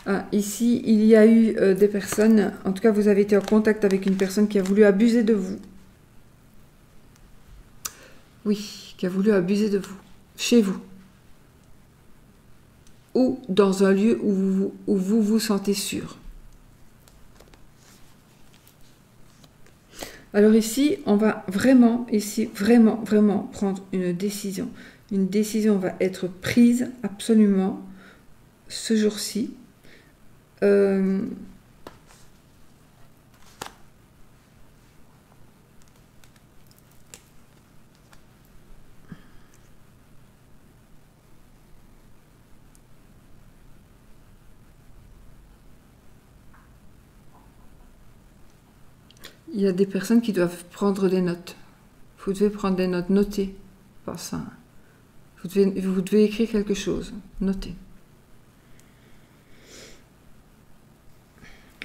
Ah, ici, il y a eu des personnes, en tout cas, vous avez été en contact avec une personne qui a voulu abuser de vous. Oui, qui a voulu abuser de vous, chez vous. Ou dans un lieu où vous vous sentez sûr. Alors ici, on va vraiment, vraiment prendre une décision. Une décision va être prise absolument ce jour-ci. Il y a des personnes qui doivent prendre des notes. Vous devez prendre des notes, notez. Pas ça. Vous devez écrire quelque chose, notez.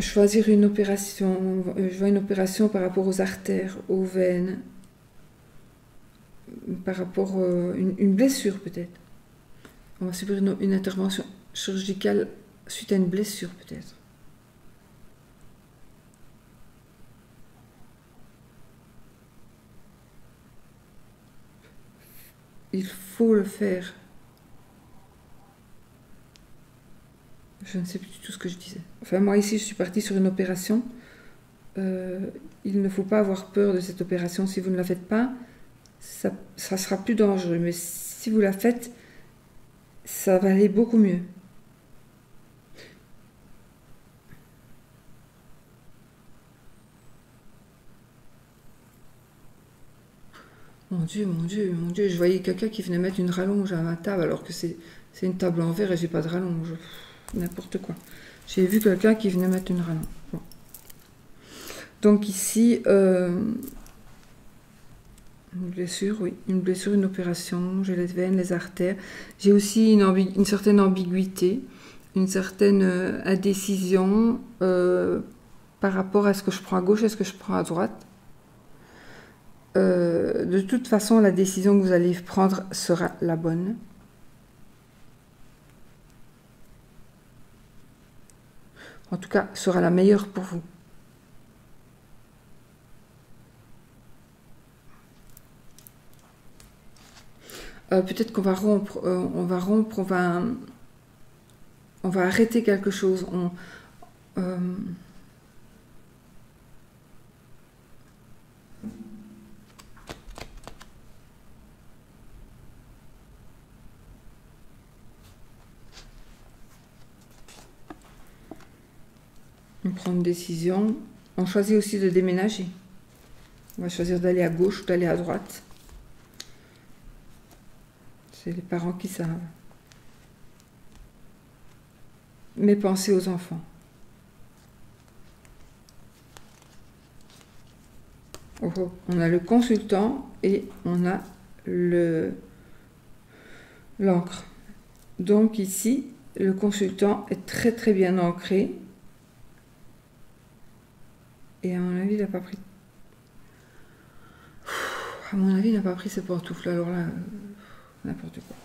Choisir une opération, je vois une opération par rapport aux artères, aux veines, par rapport à une blessure peut-être. On va subir une intervention chirurgicale suite à une blessure peut-être. Il faut le faire. Je ne sais plus du tout ce que je disais. Enfin, moi ici, je suis partie sur une opération. Il ne faut pas avoir peur de cette opération. Si vous ne la faites pas, ça sera plus dangereux. Mais si vous la faites, ça va aller beaucoup mieux. Mon Dieu, mon Dieu, mon Dieu. Je voyais quelqu'un qui venait mettre une rallonge à ma table alors que c'est une table en verre et j'ai pas de rallonge. N'importe quoi. J'ai vu quelqu'un qui venait mettre une rallonge. Bon. Donc ici, une blessure, oui. Une blessure, une opération. J'ai les veines, les artères. J'ai aussi une certaine ambiguïté, une certaine indécision par rapport à ce que je prends à gauche et ce que je prends à droite. De toute façon, la décision que vous allez prendre sera la bonne. En tout cas, sera la meilleure pour vous. Peut-être qu'on va rompre, on va arrêter quelque chose. On prend une décision. On choisit aussi de déménager. On va choisir d'aller à gauche ou d'aller à droite. C'est les parents qui savent. Mais pensez aux enfants. Oh, oh. On a le consultant et on a l'encre. Donc ici, le consultant est très très bien ancré. Et à mon avis, il n'a pas pris... À mon avis, il n'a pas pris ses pantoufles. Alors là, n'importe quoi.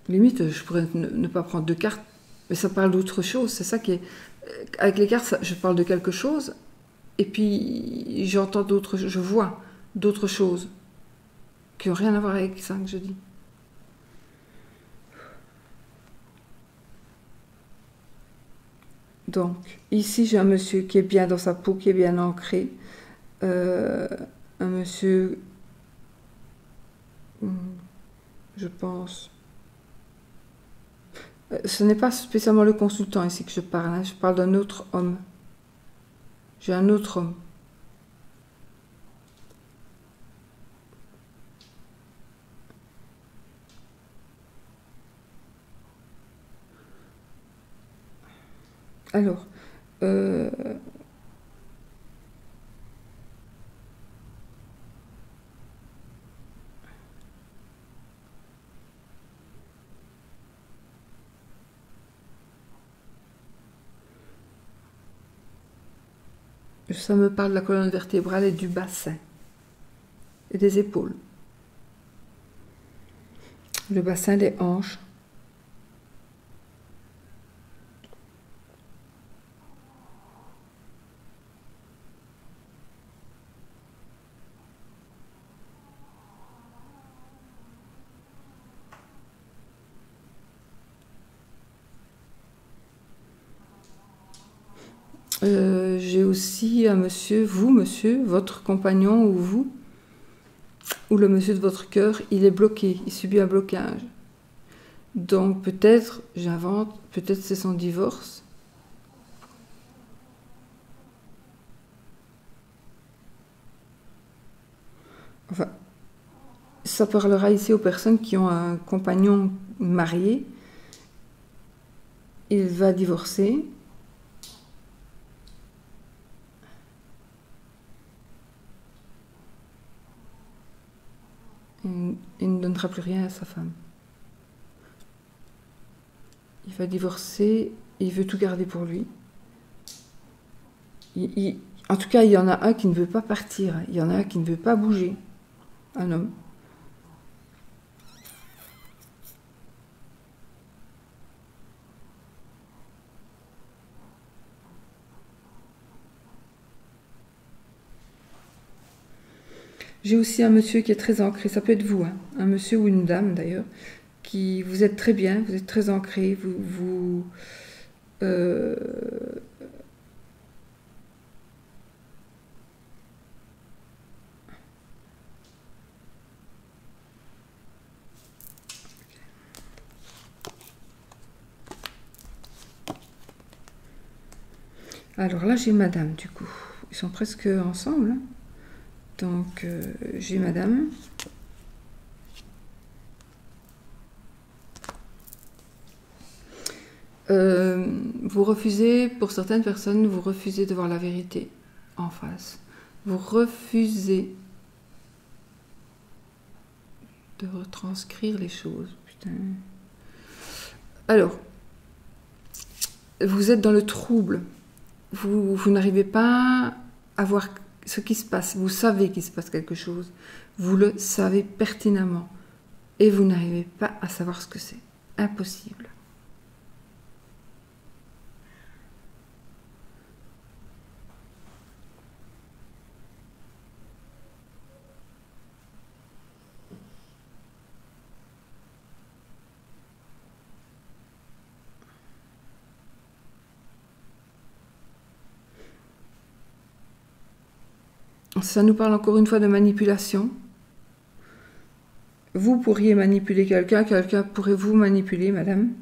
Limite, je pourrais ne pas prendre de cartes, mais ça parle d'autre chose. C'est ça qui est... Avec les cartes, je parle de quelque chose, et puis j'entends d'autres... Je vois d'autres choses qui n'ont rien à voir avec ça que je dis. Donc, ici, j'ai un monsieur qui est bien dans sa peau, qui est bien ancré. Un monsieur, je pense... Ce n'est pas spécialement le consultant ici que je parle, hein. Je parle d'un autre homme. J'ai un autre homme. Alors, ça me parle de la colonne vertébrale et du bassin et des épaules. Le bassin, les hanches. J'ai aussi un monsieur, vous monsieur, votre compagnon ou vous, ou le monsieur de votre cœur, il est bloqué, il subit un blocage. Donc peut-être, j'invente, peut-être c'est son divorce. Enfin, ça parlera ici aux personnes qui ont un compagnon marié. Il va divorcer. Il ne donnera plus rien à sa femme. Il va divorcer, il veut tout garder pour lui. En tout cas, il y en a un qui ne veut pas partir, il y en a un qui ne veut pas bouger. Un homme. J'ai aussi un monsieur qui est très ancré, ça peut être vous, hein, un monsieur ou une dame d'ailleurs, qui vous êtes très bien, vous êtes très ancré, euh, alors là j'ai madame du coup, ils sont presque ensemble, hein. Donc j'ai madame. Vous refusez, pour certaines personnes, vous refusez de voir la vérité en face. Vous refusez de retranscrire les choses. Putain. Alors, vous êtes dans le trouble. Vous n'arrivez pas à voir ce qui se passe. Vous savez qu'il se passe quelque chose. Vous le savez pertinemment. Et vous n'arrivez pas à savoir ce que c'est. Impossible. Ça nous parle encore une fois de manipulation. Vous pourriez manipuler quelqu'un, quelqu'un pourrait vous manipuler, madame.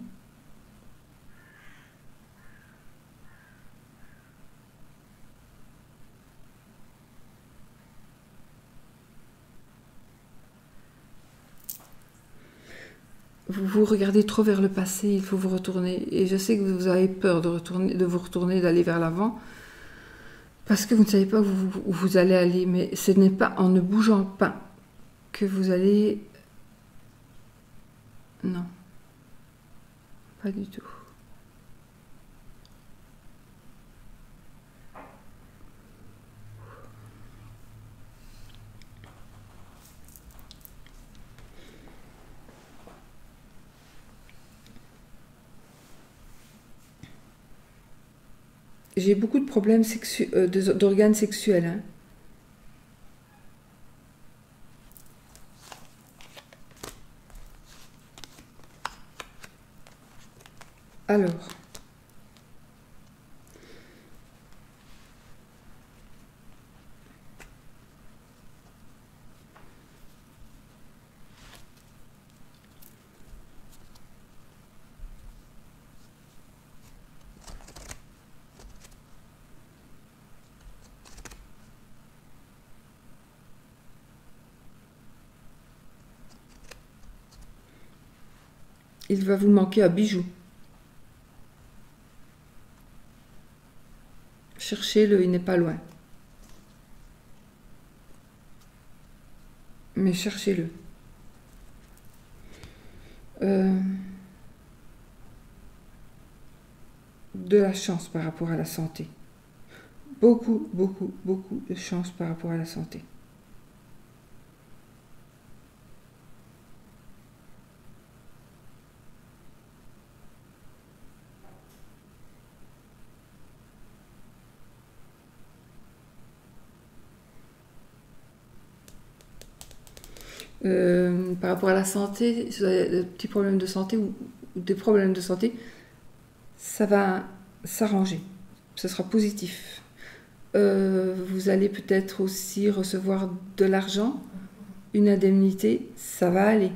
Vous regardez trop vers le passé, il faut vous retourner. Et je sais que vous avez peur de vous retourner, d'aller vers l'avant, parce que vous ne savez pas où vous allez aller. Mais ce n'est pas en ne bougeant pas que vous allez... Non, pas du tout. J'ai beaucoup de problèmes d'organes sexuels. Hein. Alors, il va vous manquer un bijou. Cherchez-le, il n'est pas loin. Mais cherchez-le. De la chance par rapport à la santé. Beaucoup, beaucoup, beaucoup de chance par rapport à la santé. Par rapport à la santé, si vous avez des petits problèmes de santé ou des problèmes de santé, ça va s'arranger. ce sera positif. Vous allez peut-être aussi recevoir de l'argent, une indemnité, ça va aller.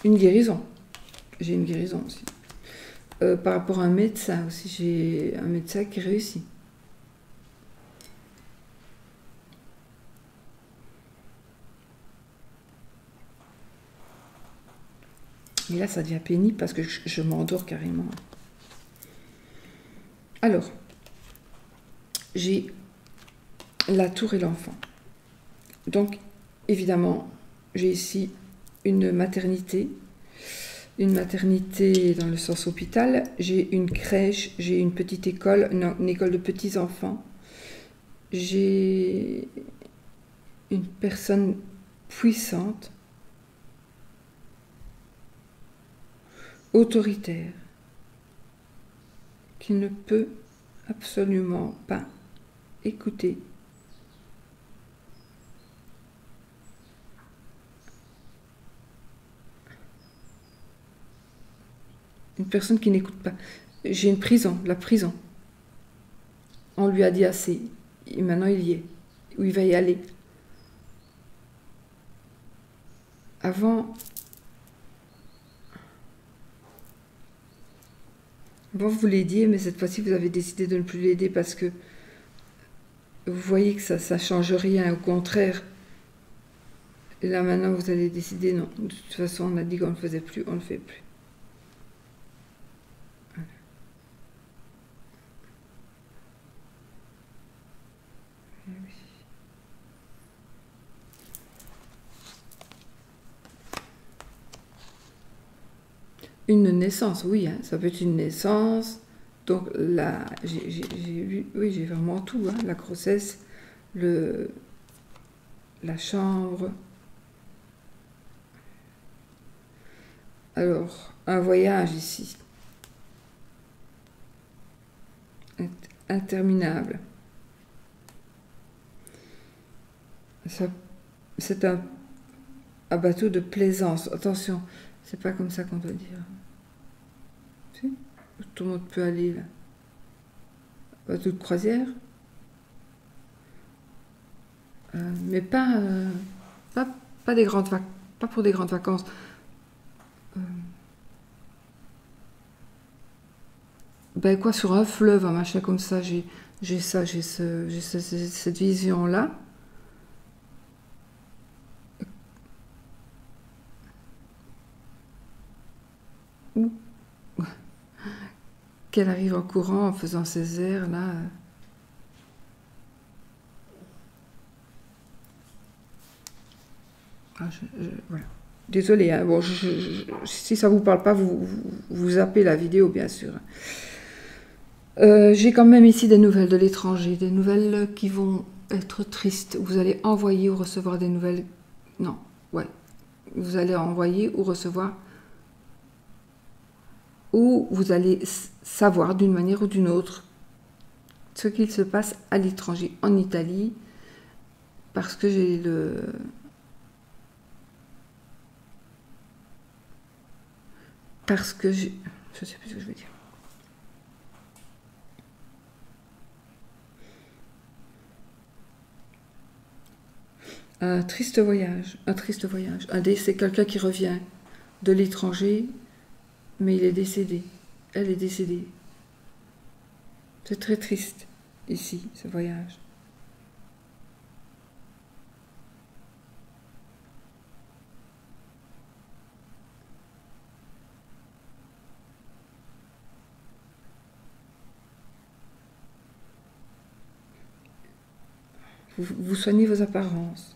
Une guérison. J'ai une guérison aussi. Par rapport à un médecin aussi, j'ai un médecin qui réussit. Et là, ça devient pénible parce que je m'endors carrément. Alors, j'ai la tour et l'enfant. Donc, évidemment, j'ai ici une maternité dans le sens hôpital. J'ai une crèche, j'ai une petite école, une école de petits-enfants. J'ai une personne puissante, autoritaire, qui ne peut absolument pas écouter. Une personne qui n'écoute pas. J'ai une prison, la prison. On lui a dit assez. Et maintenant, il y est. Où il va y aller. Avant, vous l'aidiez, mais cette fois-ci, vous avez décidé de ne plus l'aider parce que vous voyez que ça ne change rien. Au contraire. Et là, maintenant, vous allez décider, non. De toute façon, on a dit qu'on ne le faisait plus, on ne le fait plus. Une naissance, oui, hein, ça peut être une naissance. Donc là, j'ai vraiment tout, hein, la grossesse, la chambre. Alors, un voyage ici. Interminable. C'est un bateau de plaisance. Attention, c'est pas comme ça qu'on doit dire. Si, tout le monde peut aller là. Bateau de croisière. Mais pas des grandes vacances. Pas pour des grandes vacances. Ben quoi, sur un fleuve, un machin comme ça, j'ai cette vision-là. Qu'elle arrive en courant en faisant ses airs là. Voilà. Désolée, hein. Bon, si ça vous parle pas, vous zappez la vidéo, bien sûr. J'ai quand même ici des nouvelles de l'étranger, des nouvelles qui vont être tristes. Vous allez envoyer ou recevoir des nouvelles. Non, ouais. Vous allez envoyer ou recevoir. Ou vous allez savoir d'une manière ou d'une autre ce qu'il se passe à l'étranger, en Italie, parce que j'ai le... Parce que j'ai... Je ne sais plus ce que je veux dire. Un triste voyage, un triste voyage. C'est quelqu'un qui revient de l'étranger, mais il est décédé. Elle est décédée. C'est très triste, ici, ce voyage. Vous soignez vos apparences.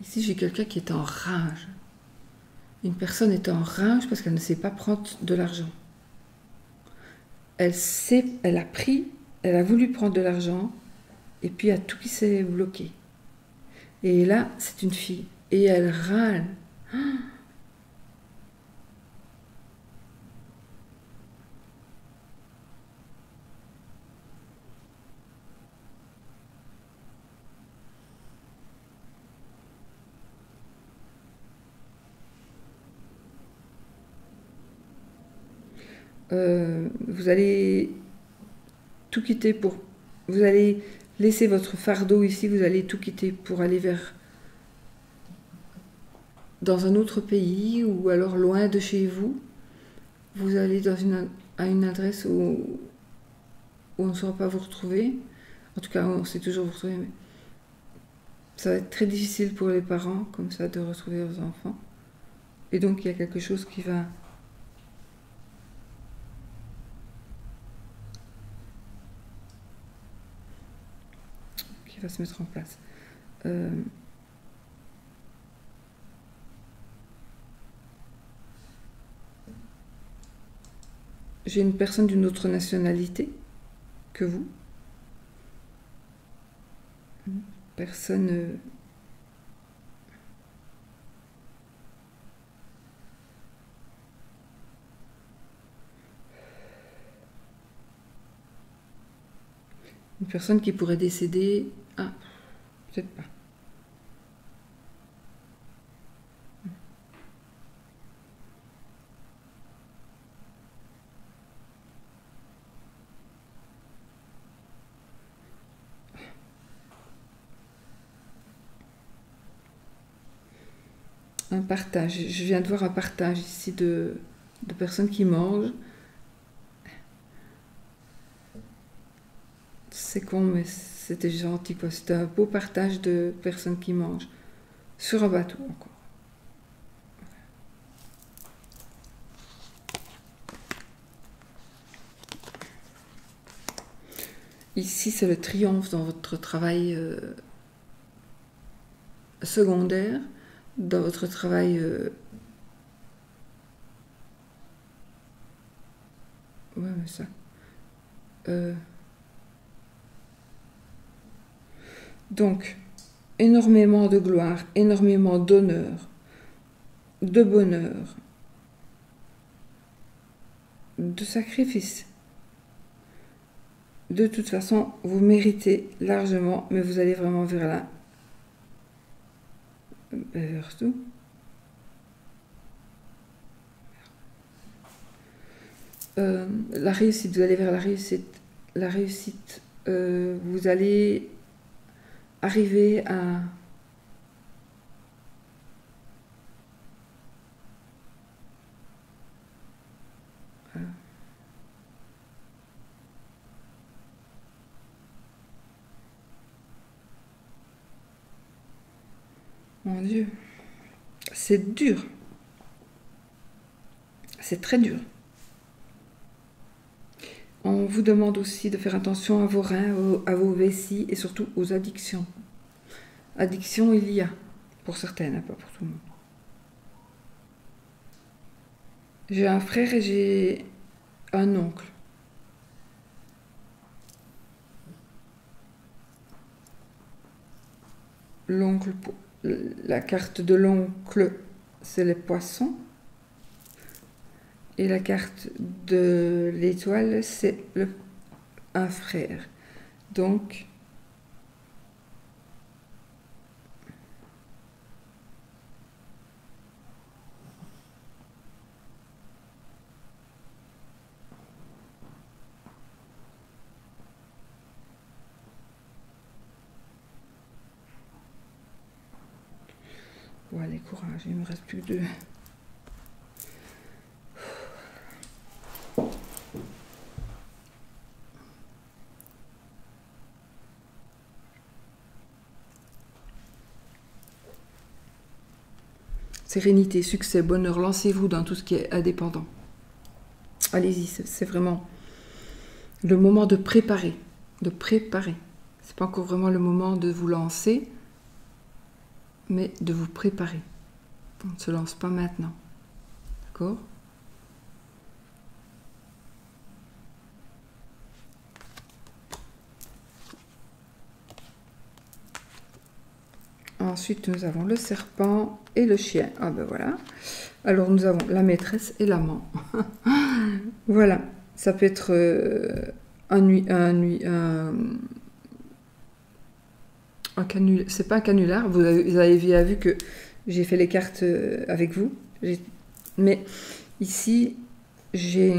Ici, j'ai quelqu'un qui est en rage. Une personne est en rage parce qu'elle ne sait pas prendre de l'argent. Elle a pris elle a voulu prendre de l'argent, et puis il y a tout qui s'est bloqué. Et là, c'est une fille, et elle râle. Vous allez tout quitter pour... Vous allez laisser votre fardeau ici, vous allez tout quitter pour aller dans un autre pays ou alors loin de chez vous. Vous allez à une adresse où on ne saura pas vous retrouver. En tout cas, on sait toujours vous retrouver, mais ça va être très difficile pour les parents, comme ça, de retrouver leurs enfants. Et donc, il y a quelque chose qui va se mettre en place. J'ai une personne d'une autre nationalité que vous. Personne... Une personne qui pourrait décéder... Ah, peut-être pas. Un partage. Je viens de voir un partage ici de personnes qui mangent. C'est con, mais c'était gentil, quoi. C'était un beau partage de personnes qui mangent. Sur un bateau, encore. Ici, c'est le triomphe dans votre travail secondaire, dans votre travail... Ouais, mais ça... Donc, énormément de gloire, énormément d'honneur, de bonheur, de sacrifice. De toute façon, vous méritez largement, mais vous allez vraiment vers là. Vers tout. La réussite, vous allez vers la réussite. La réussite, vous allez arriver à... Mon Dieu, c'est dur. C'est très dur. On vous demande aussi de faire attention à vos reins, à vos vessies et surtout aux addictions. Addiction, il y a, pour certaines, pas pour tout le monde. J'ai un frère et j'ai un oncle. L'oncle, la carte de l'oncle, c'est les poissons. Et la carte de l'étoile, c'est un frère. Donc, bon, allez, courage, il me reste plus que 2. Sérénité, succès, bonheur, lancez-vous dans tout ce qui est indépendant. Allez-y, c'est vraiment le moment de préparer. De préparer. C'est pas encore vraiment le moment de vous lancer, mais de vous préparer. On ne se lance pas maintenant. D'accord ? ensuite, nous avons le serpent et le chien. Ah ben voilà. Alors, nous avons la maîtresse et l'amant. Voilà. Ça peut être c'est pas un canular. Vous avez bien vu que j'ai fait les cartes avec vous. Mais ici, j'ai...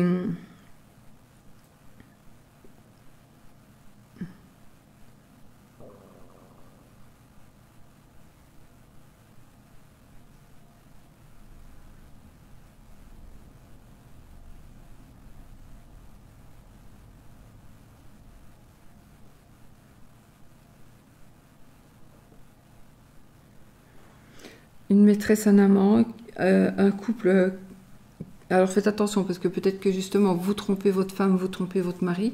Une maîtresse, un amant, un couple. Alors faites attention parce que peut-être que justement vous trompez votre femme, vous trompez votre mari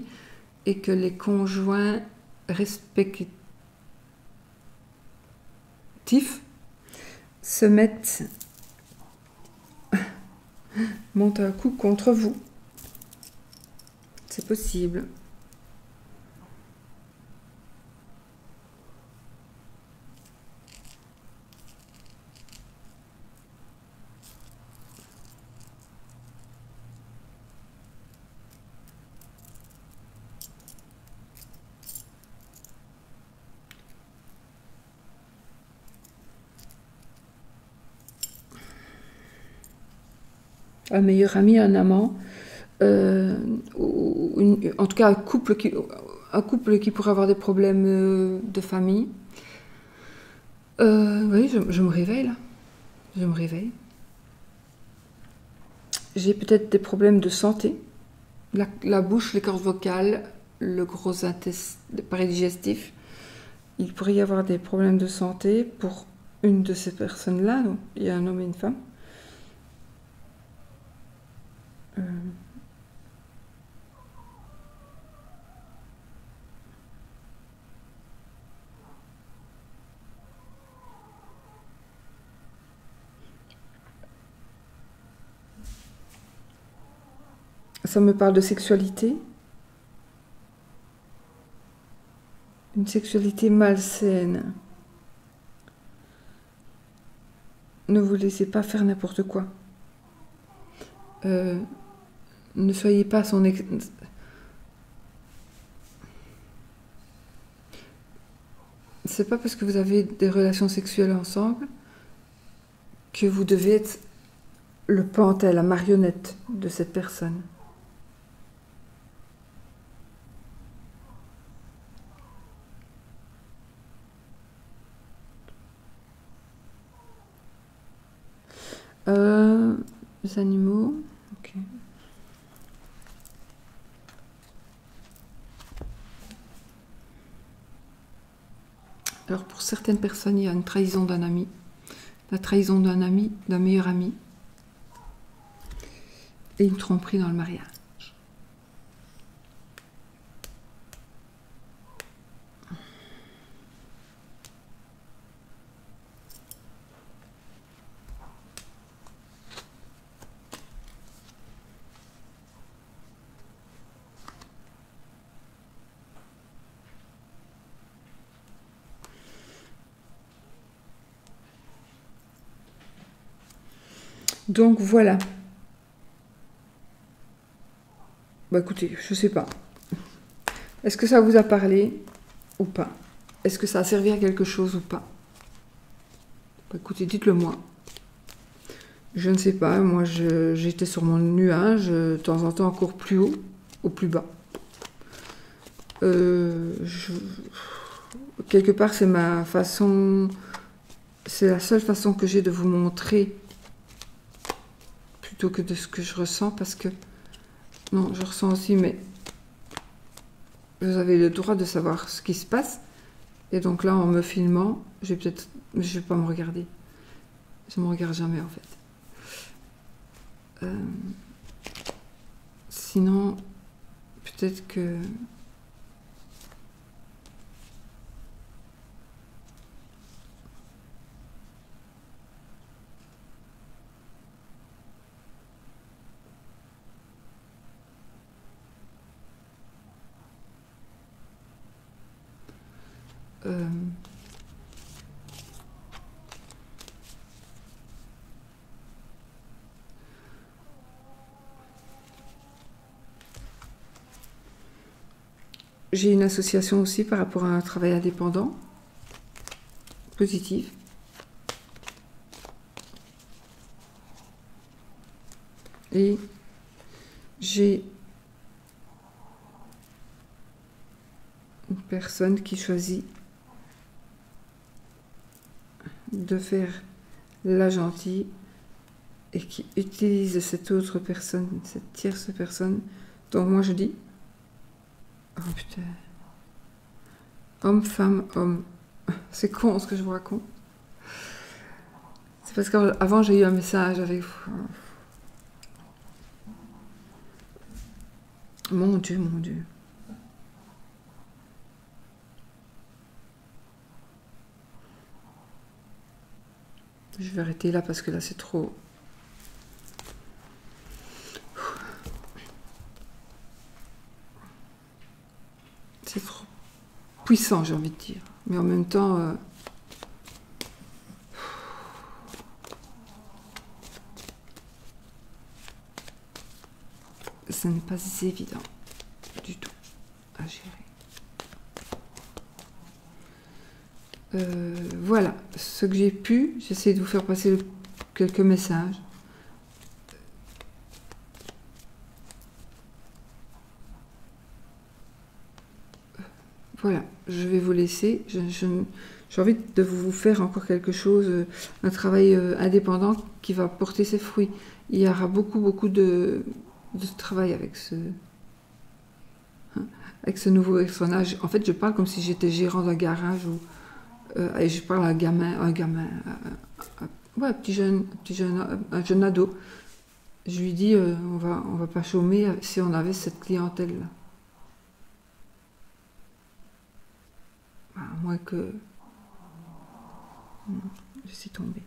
et que les conjoints respectifs se mettent, montent un coup contre vous. C'est possible. Un meilleur ami, un amant, en tout cas un couple qui pourrait avoir des problèmes de famille. Oui, je me réveille là. Je me réveille. J'ai peut-être des problèmes de santé. La bouche, les cordes vocales, le gros appareil digestif. Il pourrait y avoir des problèmes de santé pour une de ces personnes-là. Donc, il y a un homme et une femme. Ça me parle de sexualité. Une sexualité malsaine. Ne vous laissez pas faire n'importe quoi. Ne soyez pas son C'est pas parce que vous avez des relations sexuelles ensemble que vous devez être le pantin, la marionnette de cette personne. Les animaux, ok. Alors pour certaines personnes, il y a une trahison d'un ami, la trahison d'un ami, d'un meilleur ami, et une tromperie dans le mariage. Donc voilà. Bah écoutez, je sais pas. Est-ce que ça vous a parlé ou pas? Est-ce que ça a servi à quelque chose ou pas? Bah écoutez, dites-le moi. Je ne sais pas, moi j'étais sur mon nuage, de temps en temps encore plus haut ou plus bas. Quelque part c'est ma façon, c'est la seule façon que j'ai de vous montrer plutôt que de ce que je ressens, parce que non, je ressens aussi, mais vous avez le droit de savoir ce qui se passe. Et donc là, en me filmant, je vais pas me regarder. Je me regarde jamais en fait. Sinon, peut-être que j'ai une association aussi par rapport à un travail indépendant, positive. Et j'ai une personne qui choisit de faire la gentille et qui utilise cette autre personne, cette tierce personne. Donc moi je dis, oh putain, homme, femme, homme. C'est con ce que je vous raconte. C'est parce qu'avant j'ai eu un message avec... Mon Dieu, mon Dieu. Je vais arrêter là parce que là c'est trop... C'est trop puissant, j'ai envie de dire. Mais en même temps... ça n'est pas évident du tout à gérer. Voilà, ce que j'ai pu, j'essaie de vous faire passer quelques messages. Voilà, je vais vous laisser. J'ai envie de vous faire encore quelque chose, un travail indépendant qui va porter ses fruits. Il y aura beaucoup de travail avec ce nouveau personnage. En fait, je parle comme si j'étais gérant d'un garage et je parle à un gamin, ouais, un jeune ado. Je lui dis, on va pas chômer si on avait cette clientèle-là. À moins que... je suis tombée.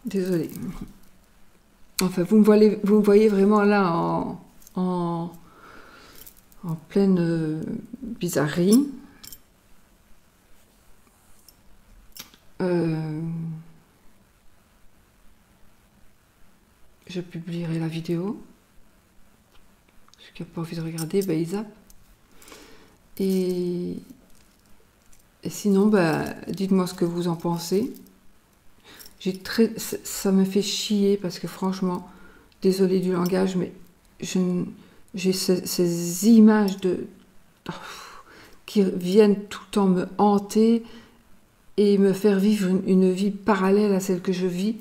Désolée. Enfin, vous me voyez vraiment là en pleine bizarrerie. Je publierai la vidéo. Ceux qui n'ont pas envie de regarder, ben, ils zappent. Et sinon, ben, dites-moi ce que vous en pensez. Ça me fait chier parce que franchement, désolé du langage, mais j'ai ces images qui viennent tout le temps me hanter et me faire vivre une vie parallèle à celle que je vis.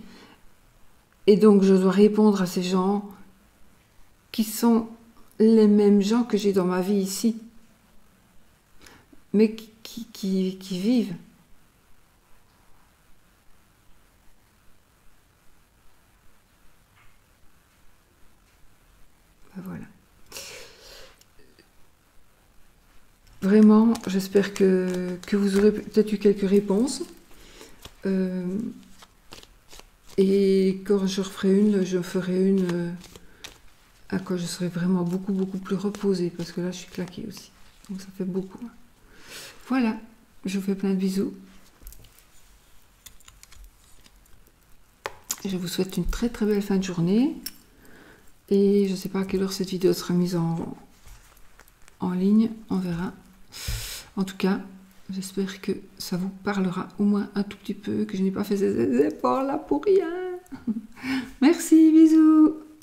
Et donc je dois répondre à ces gens qui sont les mêmes gens que j'ai dans ma vie ici, mais qui vivent. Voilà. Vraiment, j'espère que vous aurez peut-être eu quelques réponses. Et quand je referai une, je ferai une à quoi je serai vraiment beaucoup plus reposée, parce que là, je suis claquée aussi. Donc ça fait beaucoup. Voilà, je vous fais plein de bisous. Je vous souhaite une très belle fin de journée. Et je ne sais pas à quelle heure cette vidéo sera mise en ligne, on verra. En tout cas, j'espère que ça vous parlera au moins un tout petit peu, que je n'ai pas fait ces efforts là pour rien. Merci, bisous.